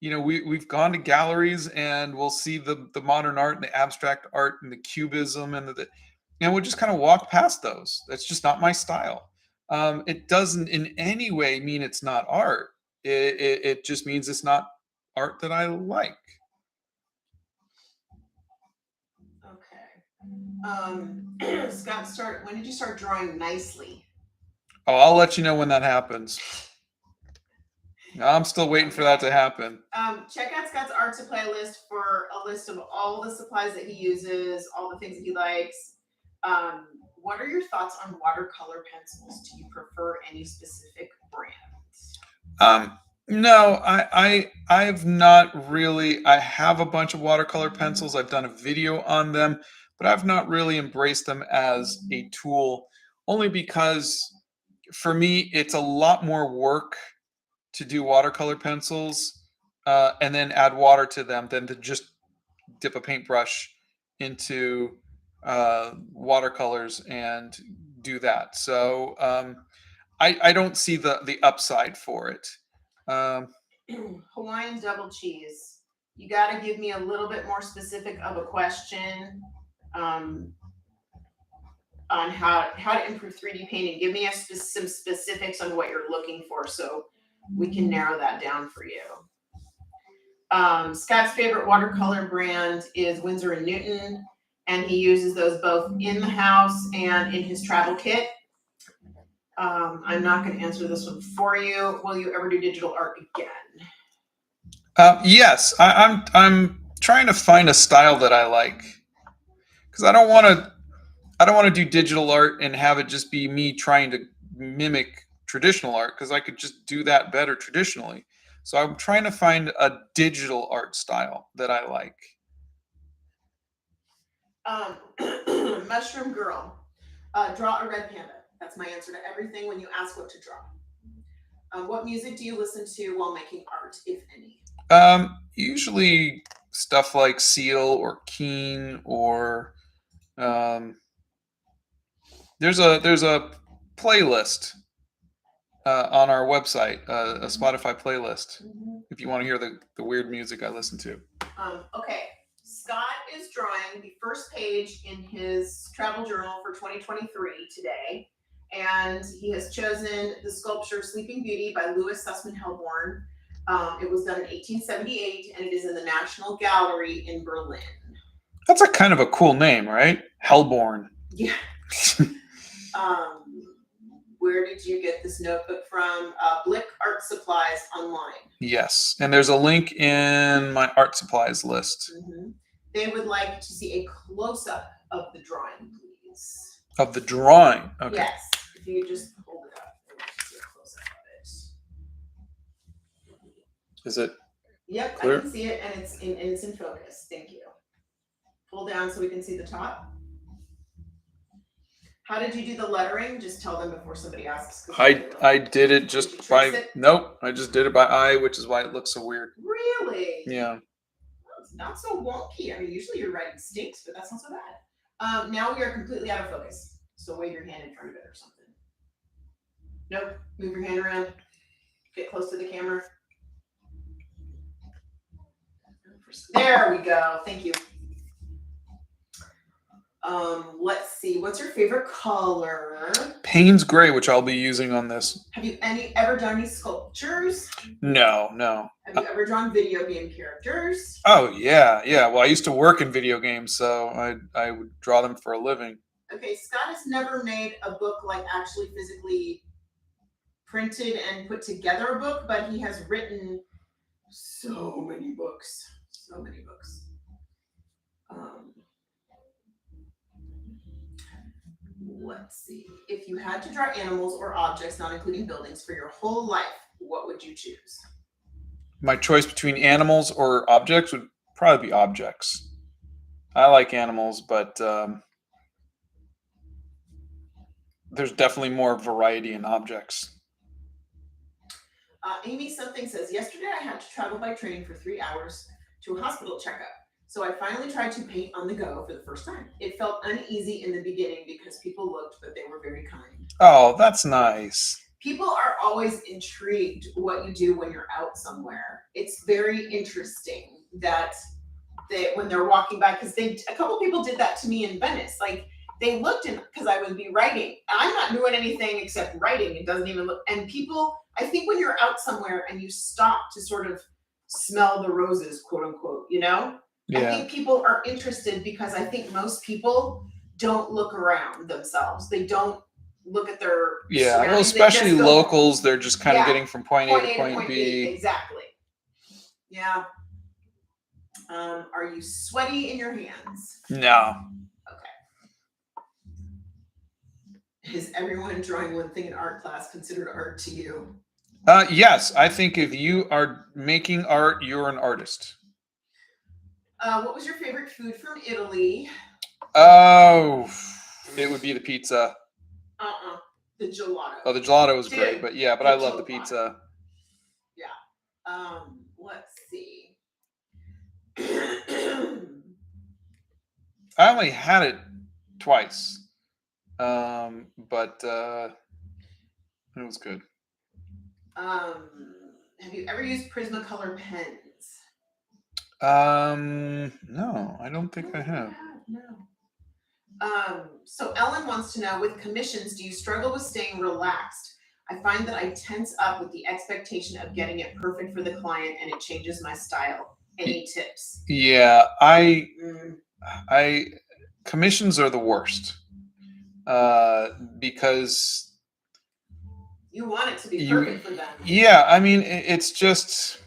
we've gone to galleries and we'll see the modern art and the abstract art and the cubism and we'll just kind of walk past those. That's just not my style. It doesn't in any way mean it's not art. It just means it's not art that I like. Okay. Scott, when did you start drawing nicely? Oh, I'll let you know when that happens. I'm still waiting for that to happen. Check out Scott's art supply list for a list of all the supplies that he uses, all the things that he likes. What are your thoughts on watercolor pencils? Do you prefer any specific brand? No, I've not really. I have a bunch of watercolor pencils. I've done a video on them, but I've not really embraced them as a tool, only because for me, it's a lot more work to do watercolor pencils and then add water to them than to just dip a paintbrush into watercolors and do that. So I don't see the upside for it. Hawaiian double cheese. You got to give me a little bit more specific of a question on how to improve 3D painting. Give me some specifics on what you're looking for so we can narrow that down for you. Scott's favorite watercolor brand is Winsor & Newton, and he uses those both in the house and in his travel kit. I'm not going to answer this one for you. Will you ever do digital art again? Yes, I'm trying to find a style that I like, because I don't want to. I don't want to do digital art and have it just be me trying to mimic traditional art because I could just do that better traditionally. So I'm trying to find a digital art style that I like. Mushroom Girl. Draw a red panda. That's my answer to everything when you ask what to draw. What music do you listen to while making art, if any? Usually stuff like Seal or Keen or um, there's a playlist on our website, a Spotify playlist. If you want to hear the weird music I listen to. Okay, Scott is drawing the first page in his travel journal for 2023 today, and he has chosen the sculpture Sleeping Beauty by Louis Sussman Hellborn. It was done in 1878, and it is in the National Gallery in Berlin. That's a kind of a cool name, right? Hellborn. Yeah. Where did you get this notebook from? Blick Art Supplies online. Yes, and there's a link in my art supplies list. Mm-hmm. They would like to see a close-up of the drawing, please. Of the drawing? Okay. Yes, if you just hold it up, they want to see a close-up of it. Is it? Yep, clear? I can see it, and it's in focus. Thank you. Pull down so we can see the top. How did you do the lettering? Just tell them before somebody asks. I did it just Did you by trace it? Nope. I just did it by eye, which is why it looks so weird. Really? Yeah. Well, it's not so wonky. I mean, usually your writing stinks, but that's not so bad. Now we are completely out of focus. So wave your hand in front of it or something. Nope. Move your hand around. Get close to the camera. There we go. Thank you. Let's see. What's your favorite color? Payne's Gray, which I'll be using on this. Have you ever done any sculptures? No. Have you ever drawn video game characters? Oh yeah. Well, I used to work in video games, so I would draw them for a living. Okay, Scott has never made a book like actually physically printed and put together a book, but he has written so many books. So many books. Let's see. If you had to draw animals or objects, not including buildings, for your whole life, what would you choose? My choice between animals or objects would probably be objects. I like animals, but there's definitely more variety in objects. Amy something says, yesterday I had to travel by train for 3 hours to a hospital checkup. So I finally tried to paint on the go for the first time. It felt uneasy in the beginning because people looked, but they were very kind. Oh, that's nice. People are always intrigued what you do when you're out somewhere. It's very interesting that when they're walking by, because a couple people did that to me in Venice. Like they looked in because I would be writing. I'm not doing anything except writing. It doesn't even look. And people, I think when you're out somewhere and you stop to sort of smell the roses, quote unquote, you know? Yeah. I think people are interested because I think most people don't look around themselves. They don't look at their well, especially locals. They're just kind of getting from point A to point B. Exactly. Yeah. Are you sweaty in your hands? No. Okay. Is everyone drawing one thing in art class considered art to you? Yes. I think if you are making art, you're an artist. What was your favorite food from Italy? Oh, it would be the pizza. The gelato. Oh, the gelato was great, but I love the pizza. Yeah. Let's see. I only had it twice, but it was good. Have you ever used Prismacolor pens? No, I don't think I have. No. So Ellen wants to know, with commissions, do you struggle with staying relaxed? I find that I tense up with the expectation of getting it perfect for the client, and it changes my style. Any tips? Yeah, commissions are the worst because you want it to be perfect for them. Yeah, I mean, it's just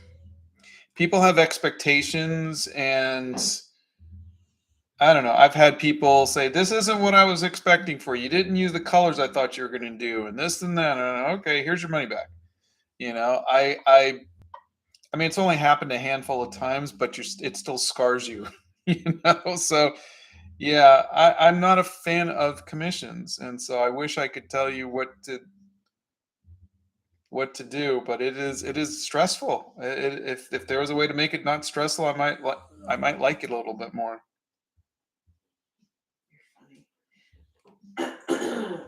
people have expectations, and I don't know. I've had people say, this isn't what I was expecting for you. You didn't use the colors I thought you were going to do, and this and that. Okay, here's your money back. I mean, it's only happened a handful of times, but it still scars you, So, yeah, I'm not a fan of commissions, and so I wish I could tell you what to do, but it is stressful. If there was a way to make it not stressful, I might like it a little bit more. You're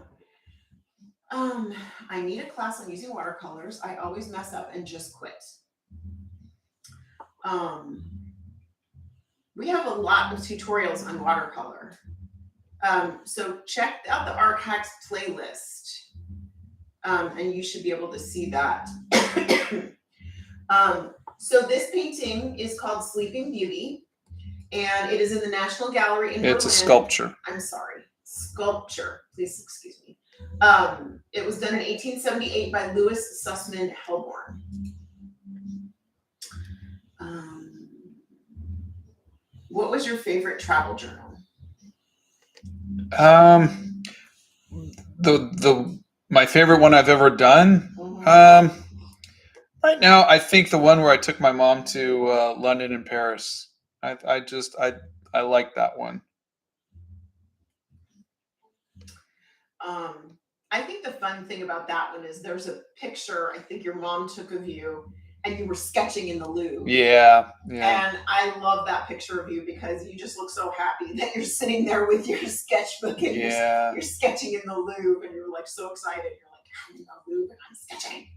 funny. I need a class on using watercolors. I always mess up and just quit. We have a lot of tutorials on watercolor. So check out the Art Hacks playlist, and you should be able to see that. So this painting is called Sleeping Beauty, and it is in the National Gallery in Berlin. It's a sculpture. I'm sorry, sculpture. Please excuse me. It was done in 1878 by Louis Sussman Helborn. What was your travel journal? My favorite one I've ever done. Right now, I think the one where I took my mom to London and Paris. I like that one. I think the fun thing about that one is there's a picture I think your mom took of you, and you were sketching in the Louvre. Yeah. And I love that picture of you because you just look so happy that you're sitting there with your sketchbook and you're sketching in the Louvre, and you're like so excited. You're like, I'm in the Louvre and I'm sketching.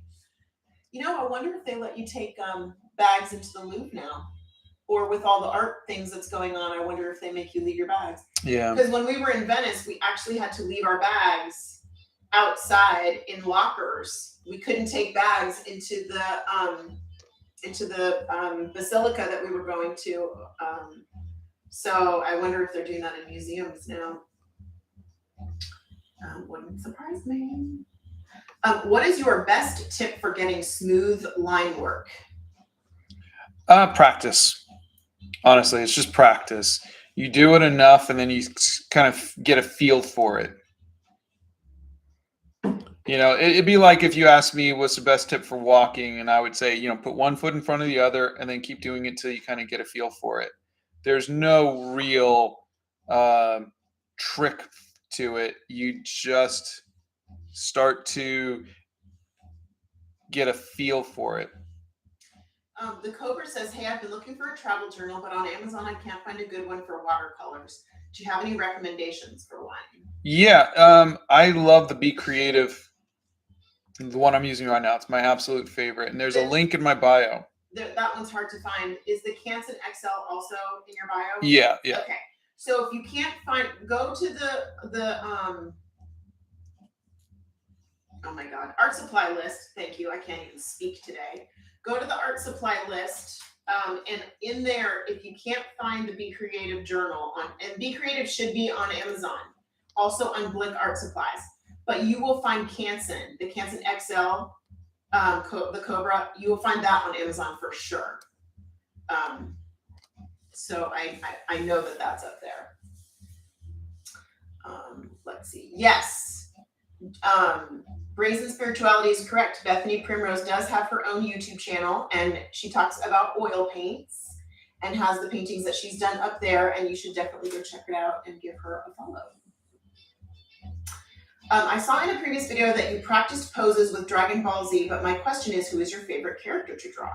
I wonder if they let you take bags into the Louvre now, or with all the art things that's going on. I wonder if they make you leave your bags. Yeah. Because when we were in Venice, we actually had to leave our bags outside in lockers. We couldn't take bags into the basilica that we were going to. So I wonder if they're doing that in museums now. Wouldn't surprise me. What is your best tip for getting smooth line work? Practice. Honestly, it's just practice. You do it enough, and then you kind of get a feel for it. It'd be like if you asked me what's the best tip for walking, and I would say, put one foot in front of the other and then keep doing it till you kind of get a feel for it. There's no real trick to it. You just start to get a feel for it. The Cobra says, hey, I've been looking for a travel journal, but on Amazon I can't find a good one for watercolors. Do you have any recommendations for one? Yeah, I love the Be Creative. The one I'm using right now. It's my absolute favorite. And there's a link in my bio. That one's hard to find. Is the Canson XL also in your bio? Yeah. Okay. So if you can't find, go to the oh my God, art supply list. Thank you. I can't even speak today. Go to the art supply list. And in there, if you can't find the Be Creative journal and Be Creative should be on Amazon, also on Blink Art Supplies. But you will find Canson, the Canson XL, the Cobra. You will find that on Amazon for sure. So I know that that's up there. Let's see. Yes. Brazen Spirituality is correct. Bethany Primrose does have her own YouTube channel, and she talks about oil paints and has the paintings that she's done up there, and you should definitely go check it out and give her a follow. I saw in a previous video that you practiced poses with Dragon Ball Z, but my question is, who is your favorite character to draw?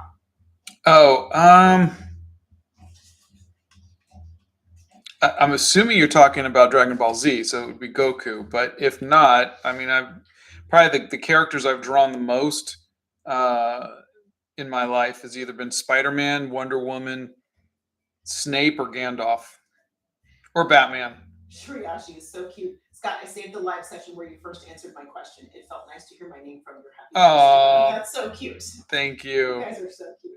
I'm assuming you're talking about Dragon Ball Z, so it would be Goku. But if not, I mean, I've probably the characters I've drawn the most in my life has either been Spider-Man, Wonder Woman, Snape, or Gandalf, or Batman. Shriyashi is so cute. Scott, I saved the live session where you first answered my question. It felt nice to hear my name from your happy. Oh, that's so cute. Thank you. You guys are so cute.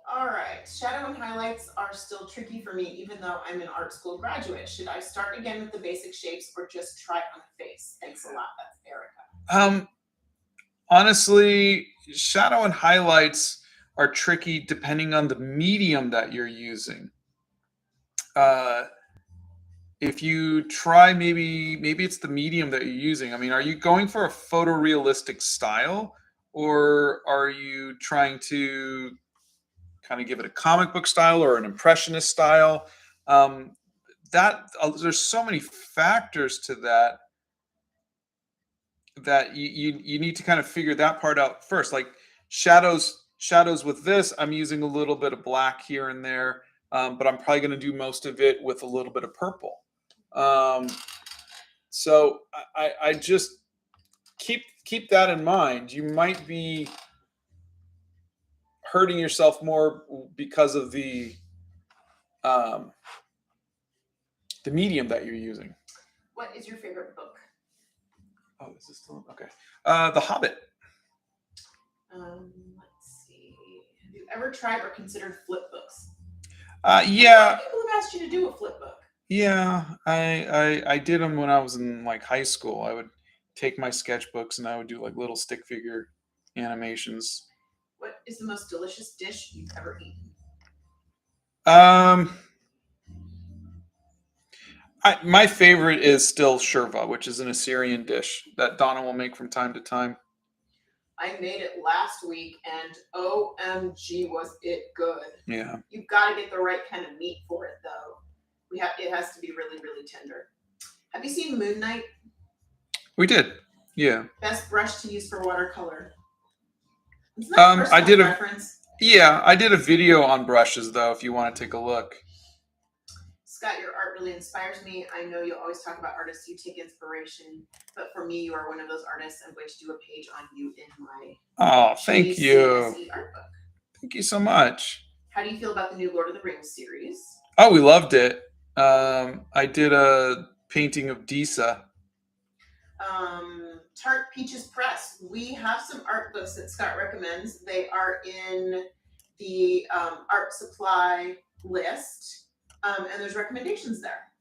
All right. Shadow and highlights are still tricky for me, even though I'm an art school graduate. Should I start again with the basic shapes or just try on the face? Thanks a lot. That's Erica. Honestly, shadow and highlights are tricky depending on the medium that you're using. If you try, maybe it's the medium that you're using. I mean, are you going for a photorealistic style, or are you trying to kind of give it a comic book style or an impressionist style? Um, there's so many factors to that you need to kind of figure that part out first. Like shadows with this, I'm using a little bit of black here and there, but I'm probably going to do most of it with a little bit of purple. So I just keep that in mind. You might be hurting yourself more because of the medium that you're using. What is your favorite book? Oh, is this still okay? The Hobbit. Let's see. Have you ever tried or considered flip books? Yeah. People have asked you to do a flip book. Yeah, I did them when I was in like high school. I would take my sketchbooks and I would do like little stick figure animations. What is the most delicious dish you've ever eaten? My favorite is still shirva, which is an Assyrian dish that Donna will make from time to time. I made it last week, and OMG, was it good! Yeah. You've got to get the right kind of meat for it, though. It has to be really, really tender. Have you seen Moon Knight? We did. Yeah. Best brush to use for watercolor. I did I did a video on brushes though, if you want to take a look. Scott, your art really inspires me. I know you always talk about artists you take inspiration, but for me, you are one of those artists. I'm going to do a page on you in my thank you. art book. Thank you so much. How do you feel about the new Lord of the Rings series? Oh, we loved it. I did a painting of Disa. Tart Peaches Press. We have some art books that Scott recommends. They are in the art supply list. And there's recommendations there.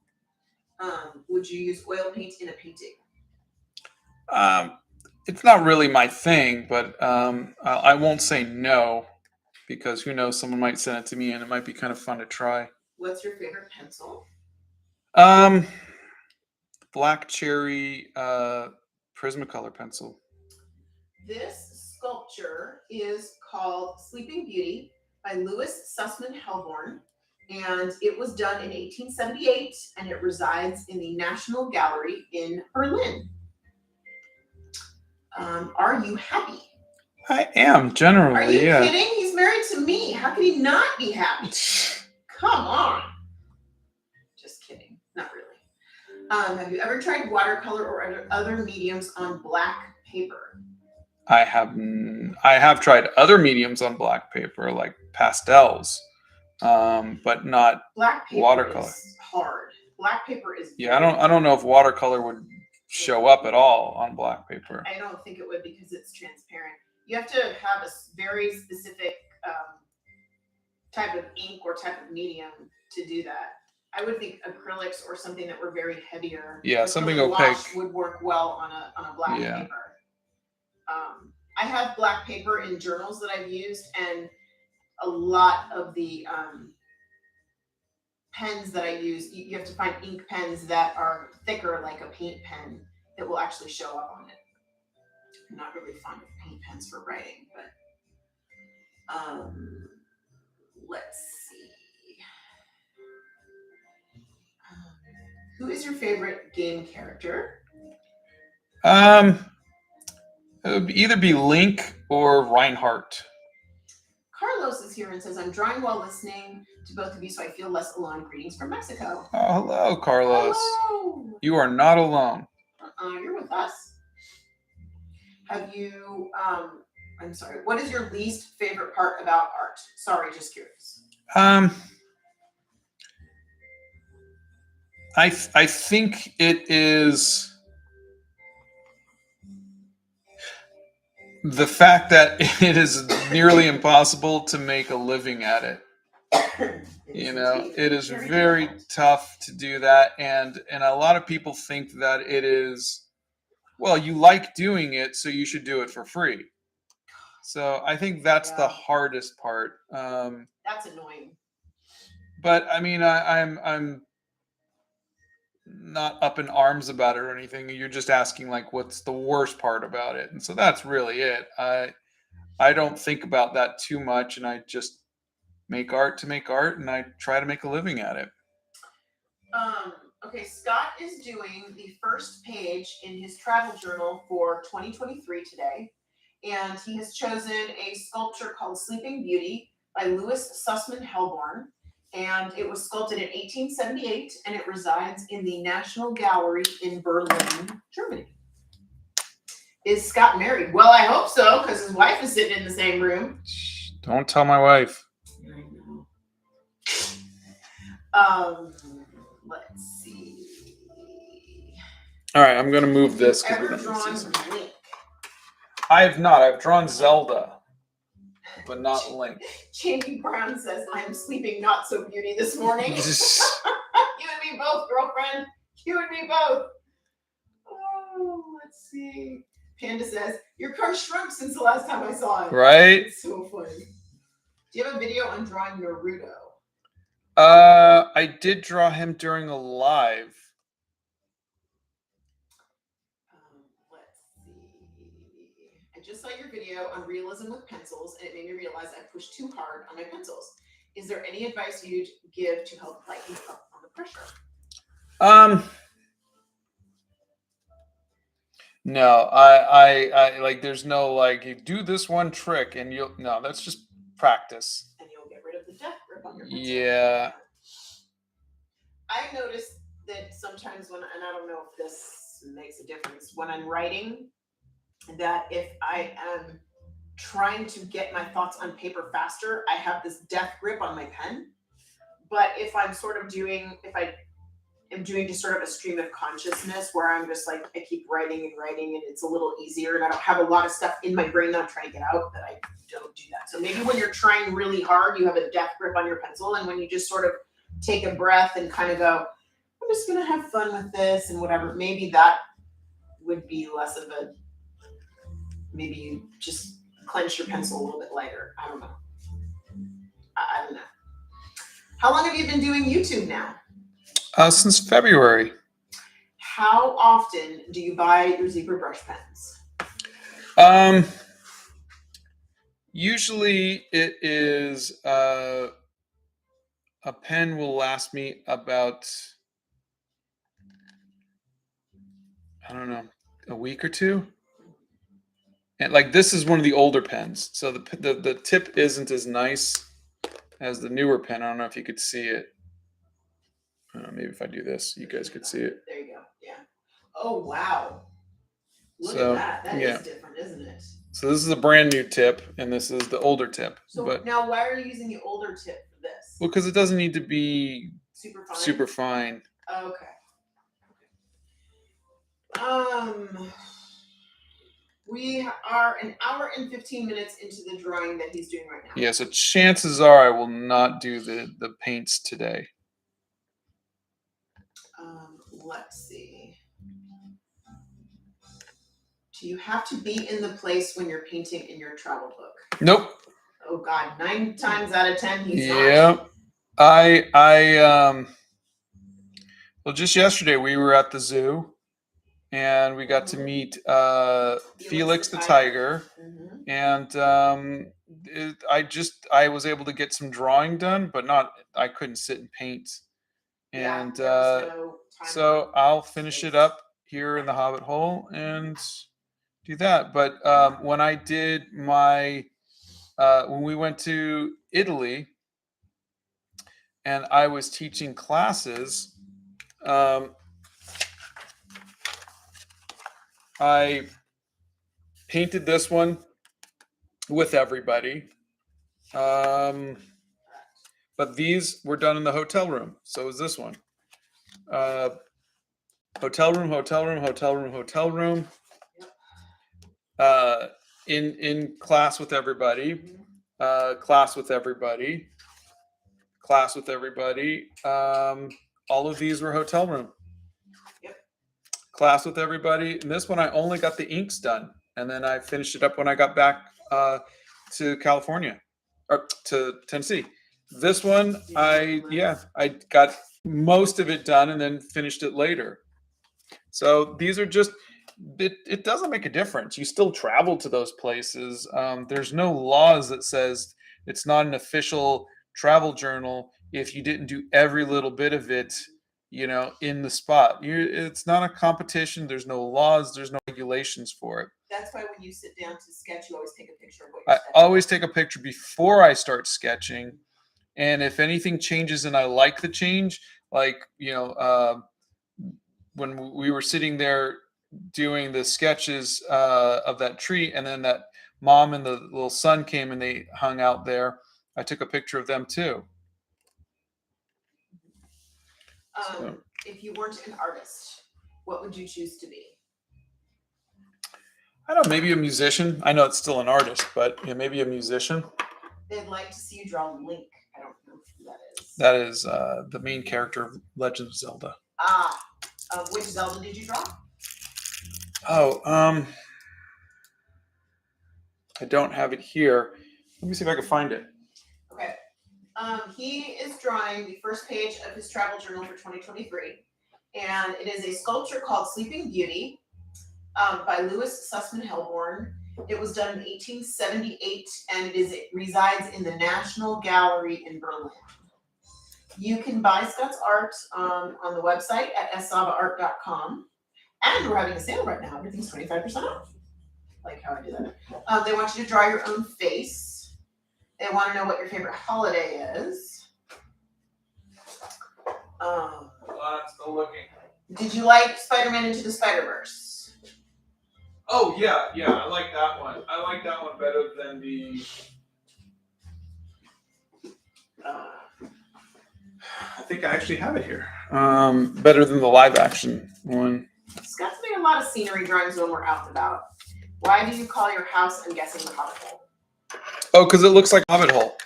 Would you use oil paint in a painting? It's not really my thing, but I won't say no, because who knows, someone might send it to me and it might be kind of fun to try. What's your favorite pencil? Black cherry Prismacolor pencil. This sculpture is called Sleeping Beauty by Louis Sussman Hellborn. And it was done in 1878, and it resides in the National Gallery in Berlin. Are you happy? I am, generally. Are you kidding? He's married to me. How could he not be happy? Come on. Just kidding. Not really. Have you ever tried watercolor or other mediums on black paper? I have tried other mediums on black paper, like pastels. But not black paper watercolor. Is hard. Black paper is I don't know if watercolor would show up at all on black paper. I don't think it would, because it's transparent. You have to have a very specific type of ink or type of medium to do that. I would think acrylics or something that were very heavier. Yeah, something opaque would work well on a black paper. I have black paper in journals that I've used, and a lot of the pens that I use, you have to find ink pens that are thicker, like a paint pen, that will actually show up on it. I'm not really fond of paint pens for writing, but let's see. Who is your favorite game character? It would either be Link or Reinhardt. Carlos is here and says, I'm drawing while listening to both of you, so I feel less alone. Greetings from Mexico. Oh, hello, Carlos. Hello. You are not alone. You're with us. Have you, I'm sorry, what is your least favorite part about art? Sorry, just curious. I think it is the fact that it is nearly impossible to make a living at it. It is very tough to do that, and a lot of people think that it is, well, you like doing it, so you should do it for free. So I think that's the Yeah. hardest part. That's annoying. But I mean, I'm not up in arms about it or anything. You're just asking like, what's the worst part about it? And so that's really it. I don't think about that too much, and I just make art to make art, and I try to make a living at it. Okay, Scott is doing the first page in his travel journal for 2023 today, and he has chosen a sculpture called Sleeping Beauty by Louis Sussman Hellborn, and it was sculpted in 1878, and it resides in the National Gallery in Berlin, Germany. Is Scott married? Well, I hope so, because his wife is sitting in the same room. Don't tell my wife. I know. Let's see. All right, I'm gonna move this. Have you ever drawn Link? I have not. I've drawn Zelda, but not Link. Jamie Brown says, "I am sleeping not so beauty this morning." You and me both, girlfriend. You and me both. Oh, let's see. Panda says, "Your car shrunk since the last time I saw it." Right? It's so funny. Do you have a video on drawing Naruto? I did draw him during a live. Let's see. I just saw your video on realism with pencils, and it made me realize I pushed too hard on my pencils. Is there any advice you'd give to help lighten up on the pressure? No, I like. There's no like. You do this one trick, and you'll no. That's just practice. And you'll get rid of the death grip on your pencil. Yeah. I've noticed that sometimes when, and I don't know if this makes a difference, when I'm writing, that if I am trying to get my thoughts on paper faster, I have this death grip on my pen. But if I'm sort of doing, if I am doing just sort of a stream of consciousness where I'm just like, I keep writing and it's a little easier and I don't have a lot of stuff in my brain that I'm trying to get out, that I don't do that. So maybe when you're trying really hard, you have a death grip on your pencil, and when you just sort of take a breath and kind of go, I'm just going to have fun with this and whatever, maybe that would be less of a, maybe you just clench your pencil a little bit lighter. I don't know. I don't know. How long have you been doing YouTube now? Since February. How often do you buy your zebra brush pens? Usually it is a pen will last me about, I don't know, a week or two. And like this is one of the older pens, so the tip isn't as nice as the newer pen. I don't know if you could see it. Maybe if I do this, you guys could see it. There you go. Yeah. Oh wow. Look So, at that. That yeah. is different, isn't it? So this is a brand new tip, and this is the older tip. So now, why are you using the older tip for this? Well, because it doesn't need to be super fine. Super fine. Okay. We are an hour and 15 minutes into the drawing that he's doing right now. Yeah, so chances are I will not do the paints today. Let's see. Do you have to be in the place when you're painting in your travel book? Nope. Oh God, 9 times out of 10 he's not. Yeah. Well, just yesterday we were at the zoo, and we got to meet Felix the tiger. Mm-hmm. And I was able to get some drawing done, but I couldn't sit and paint. And so I'll finish it up here in the Hobbit hole and do that. But when I did when we went to Italy and I was teaching classes, I painted this one with everybody. But these were done in the hotel room. So is this one. Hotel room, hotel room, hotel room, hotel room. In class with everybody. Class with everybody. Class with everybody. All of these were hotel room. Yep. Class with everybody. And this one I only got the inks done. And then I finished it up when I got back to California or to Tennessee. This one, I got most of it done and then finished it later. So these are just it doesn't make a difference. You still travel to those places. There's no laws that says it's not an official travel journal if you didn't do every little bit of it, in the spot. It's not a competition. There's no laws. There's no regulations for it. That's why when you sit down to sketch, you always take a picture of what I you're sketching. always take a picture before I start sketching, and if anything changes and I like the change, like when we were sitting there doing the sketches of that tree, and then that mom and the little son came and they hung out there, I took a picture of them too. If you weren't an artist, what would you choose to be? I don't know, maybe a musician. I know it's still an artist, but maybe a musician. They'd like to see you draw Link. I don't know who that is. That is the main character of Legend of Zelda. Which Zelda did you draw? Oh, I don't have it here. Let me see if I can find it. Okay. He is drawing the first page of his travel journal for 2023. And it is a sculpture called Sleeping Beauty by Louis Sussman Hellborn. It was done in 1878, and it resides in the National Gallery in Berlin. You can buy Scott's art on the website at savaart.com. And we're having a sale right now. Everything's 25% off. Like how I do that. They want you to draw your own face. They want to know what your favorite holiday is. I'm still looking. Did you like Spider-Man Into the Spider-Verse? Oh, yeah, I like that one. I like that one better than the... I think I actually have it here. Better than the live action one. Scott's made a lot of scenery drawings when we're out and about. Why do you call your house, I'm guessing, the Hobbit Hole? Oh, because it looks like Hobbit Hole.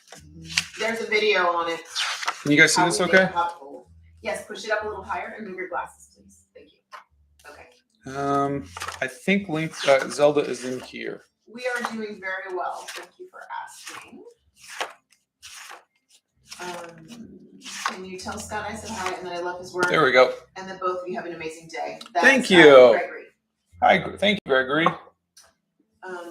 There's a video on it. Can you guys see this okay? Yes, push it up a little higher and move your glasses, please. Thank you. Okay. I think Zelda is in here. We are doing very well. Thank you for asking. Can you tell Scott I said hi and that I love his work? There we go. And that both of you have an amazing day. Thank you. Gregory. Hi, thank you, Gregory.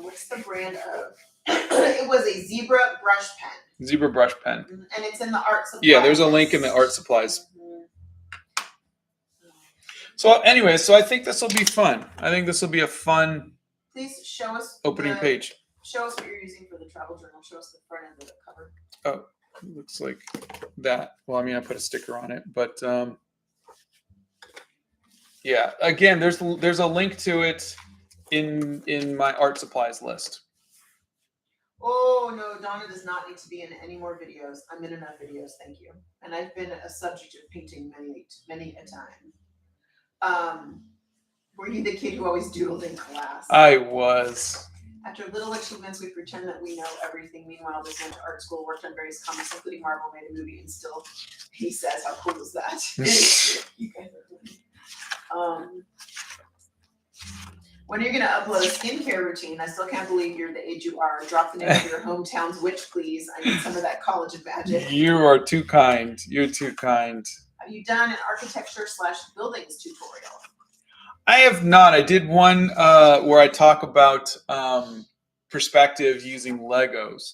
What's the brand of? It was a zebra brush pen. Zebra brush pen. And it's in the art supplies. Yeah, there's a link in the art supplies. So anyway, I think this will be fun. I think this will be a fun. Please show us opening page. Show us what you're using for the travel journal. Show us the front end of the cover. Oh, it looks like that. Well, I mean, I put a sticker on it, but yeah. Again, there's a link to it in my art supplies list. Oh no, Donna does not need to be in any more videos. I'm in enough videos, thank you. And I've been a subject of painting many a time. Were you the kid who always doodled in class? I was. After little achievements, we pretend that we know everything. Meanwhile, this went to art school, worked on various comics, including Marvel, made a movie, and still, he says, how cool is that? You guys are funny. When are you going to upload a skincare routine? I still can't believe you're the age you are. Drop the name of your hometown's witch, please. I need some of that college of magic. You are too kind. You're too kind. Have you done an architecture/buildings tutorial? I have not. I did one where I talk about perspective using Legos,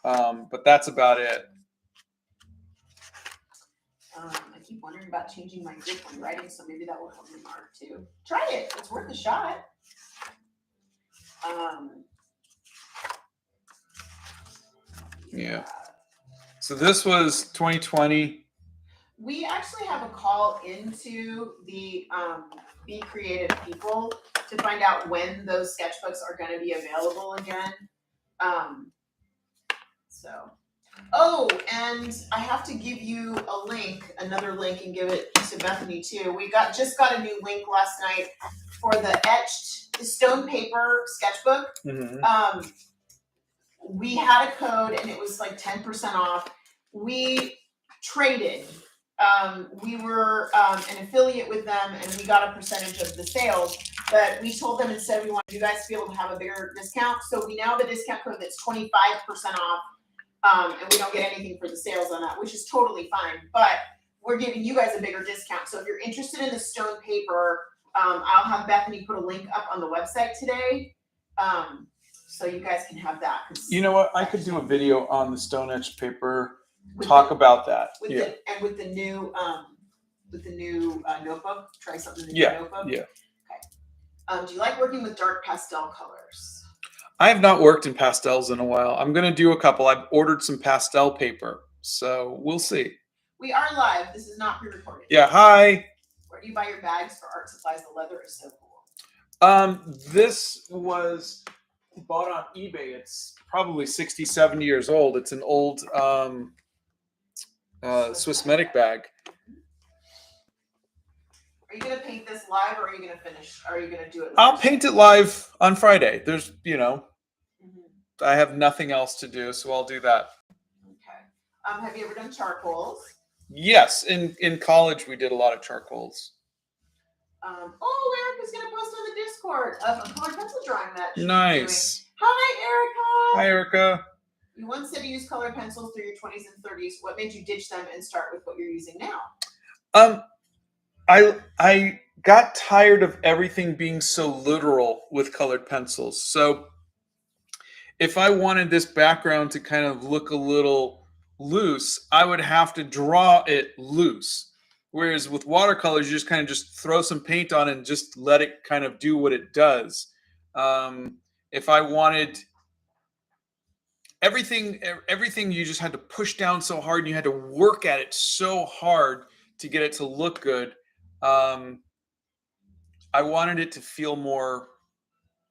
but that's about it. I keep wondering about changing my grip when writing, so maybe that will help me in art too. Try it. It's worth a shot. Yeah. So this was 2020. We actually have a call into the Be Creative people to find out when those sketchbooks are going to be available again. Oh, and I have to give you a link, another link, and give it to Bethany too. We just got a new link last night for the etched stone paper sketchbook. Mm-hmm. We had a code and it was like 10% off. We traded. We were an affiliate with them and we got a percentage of the sales. but we told them instead we wanted you guys to be able to have a bigger discount. So we now have a discount code that's 25% off, and we don't get anything for the sales on that, which is totally fine. But we're giving you guys a bigger discount. So if you're interested in the stone paper, I'll have Bethany put a link up on the website today, so you guys can have that. You know what? I could do a video on the stone etched paper. With Talk about that. with Yeah. and with the new notebook. Try something in the Yeah. new notebook. Yeah. Do you like working with dark pastel colors? I have not worked in pastels in a while. I'm going to do a couple. I've ordered some pastel paper, so we'll see. We are live. This is not pre-recorded. Yeah, hi. Where do you buy your bags for art supplies? The leather is so cool. This was bought on eBay. It's probably 60, 70 years old. It's an old Swiss medic bag. Are you gonna paint this live, or are you gonna finish? Are you gonna do it? I'll paint it live on Friday. There's, Mm-hmm. I have nothing else to do, so I'll do that. Okay. Have you ever done charcoals? Yes, in college we did a lot of charcoals. Erica's gonna post on the Discord of a colored pencil drawing that she's Nice. doing. Hi, Erica. Hi, Erica. You once said you used colored pencils through your 20s and 30s. What made you ditch them and start with what you're using now? I got tired of everything being so literal with colored pencils. So if I wanted this background to kind of look a little loose, I would have to draw it loose. Whereas with watercolors, you just kind of just throw some paint on it and just let it kind of do what it does. If I wanted everything, you just had to push down so hard and you had to work at it so hard to get it to look good. I wanted it to feel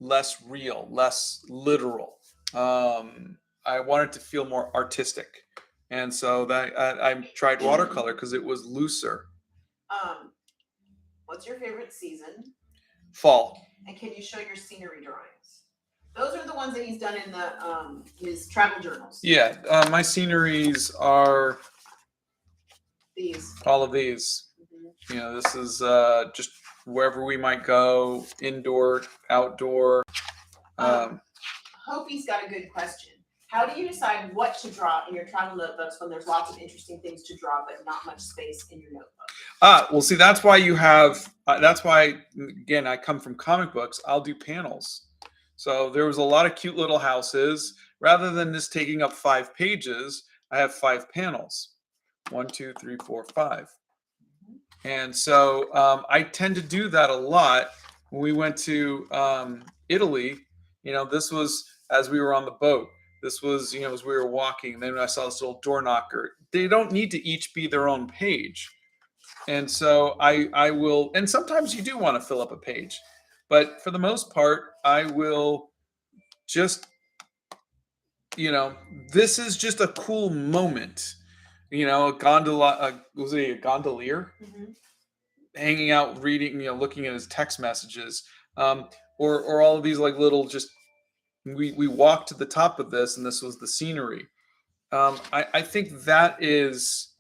less real, less literal. I wanted to feel more artistic. And so that I tried watercolor because it was looser. What's your favorite season? Fall. And can you show your scenery drawings? Those are the ones that he's done in the his travel journals. Yeah, my sceneries are These. all of these. Mm-hmm. This is just wherever we might go, indoor, outdoor. Hopi's got a good question. How do you decide what to draw in your travel notebooks when there's lots of interesting things to draw, but not much space in your notebook? Well, see, that's why you have, that's why, again, I come from comic books. I'll do panels. So there was a lot of cute little houses. Rather than just taking up 5 pages, I have 5 panels. 1, 2, 3, 4, 5. And so I tend to do that a lot. When we went to Italy, this was as we were on the boat. This was, as we were walking. Then I saw this little door knocker. They don't need to each be their own page. And so I will, and sometimes you do want to fill up a page. But for the most part, I will just, this is just a cool moment. A gondola, was it a gondolier? Mm-hmm. Hanging out, reading, looking at his text messages. Or all of these like little just, we walked to the top of this and this was the scenery. I think that is,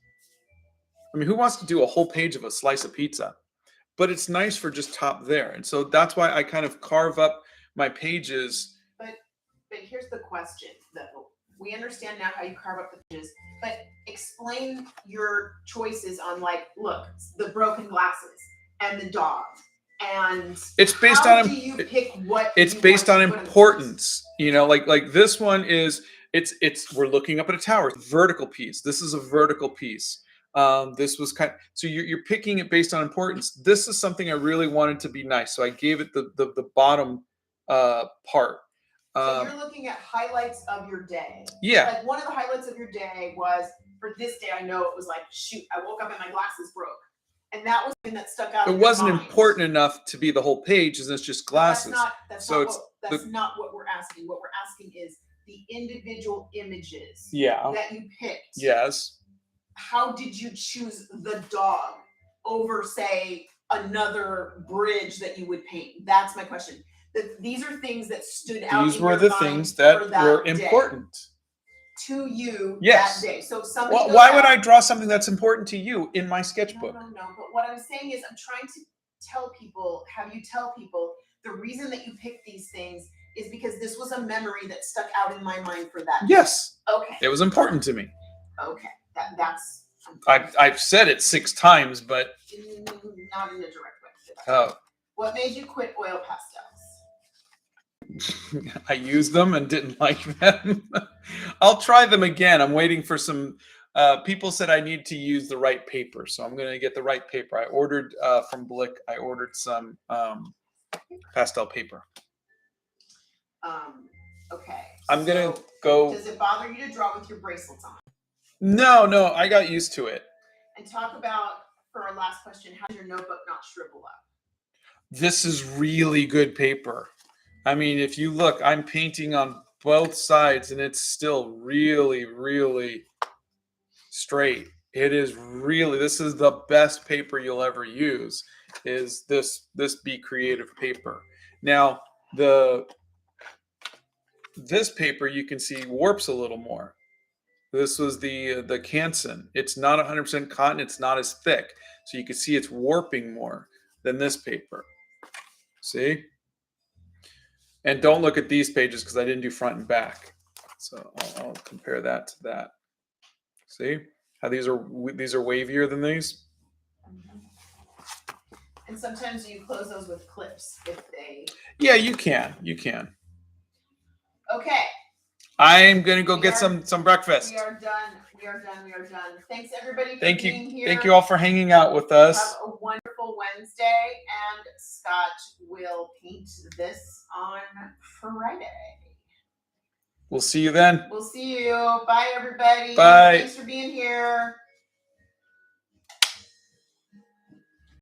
who wants to do a whole page of a slice of pizza? But it's nice for just top there. And so that's why I kind of carve up my pages. But here's the question, though. We understand now how you carve up the pages, but explain your choices on look, the broken glasses and the dog. And it's based how on do you pick what it's based on importance. Like this one is we're looking up at a tower. Vertical piece. This is a vertical piece. This was so you're picking it based on importance. This is something I really wanted to be nice, so I gave it the bottom part. So you're looking at highlights of your day. Yeah. Like one of the highlights of your day was, for this day, I know it was shoot, I woke up and my glasses broke. And that was something that stuck out. It wasn't important enough to be the whole page, and it's just glasses. That's not what we're asking. What we're asking is the individual images that you picked. Yes. How did you choose the dog over, say, another bridge that you would paint? That's my question. These are things that stood out. These were the things that were important to you that day. So somebody why would I draw something that's important to you in my sketchbook? No. But what I'm saying is, I'm trying to tell people, have you tell people The reason that you picked these things is because this was a memory that stuck out in my mind for that. Yes. Okay. It was important to me. Okay. That's. I've said it 6 times, but Not in a direct way. oh. What made you quit oil pastels? I used them and didn't like them. I'll try them again. I'm waiting for some. People said I need to use the right paper, so I'm going to get the right paper. I ordered from Blick. I ordered some pastel paper. Okay. I'm gonna go. Does it bother you to draw with your bracelets on? No, I got used to it. And talk about, for our last question, how does your notebook not shrivel up? This is really good paper. I mean, if you look, I'm painting on both sides, and it's still really, really straight. It is really. This is the best paper you'll ever use. Is this Be Creative paper? Now this paper you can see warps a little more. This was the Canson. It's not 100% cotton. It's not as thick, so you can see it's warping more than this paper. See? And don't look at these pages because I didn't do front and back. So I'll compare that to that. See how these are wavier than these? And sometimes you close those with clips if they. Yeah, you can. Okay. I'm gonna go get some breakfast. We are done. Thanks everybody for Thank being you. here. Thank you all for hanging out with us. Have a wonderful Wednesday, and Scott will paint this on Friday. We'll see you then. We'll see you. Bye everybody. Bye. Thanks for being here.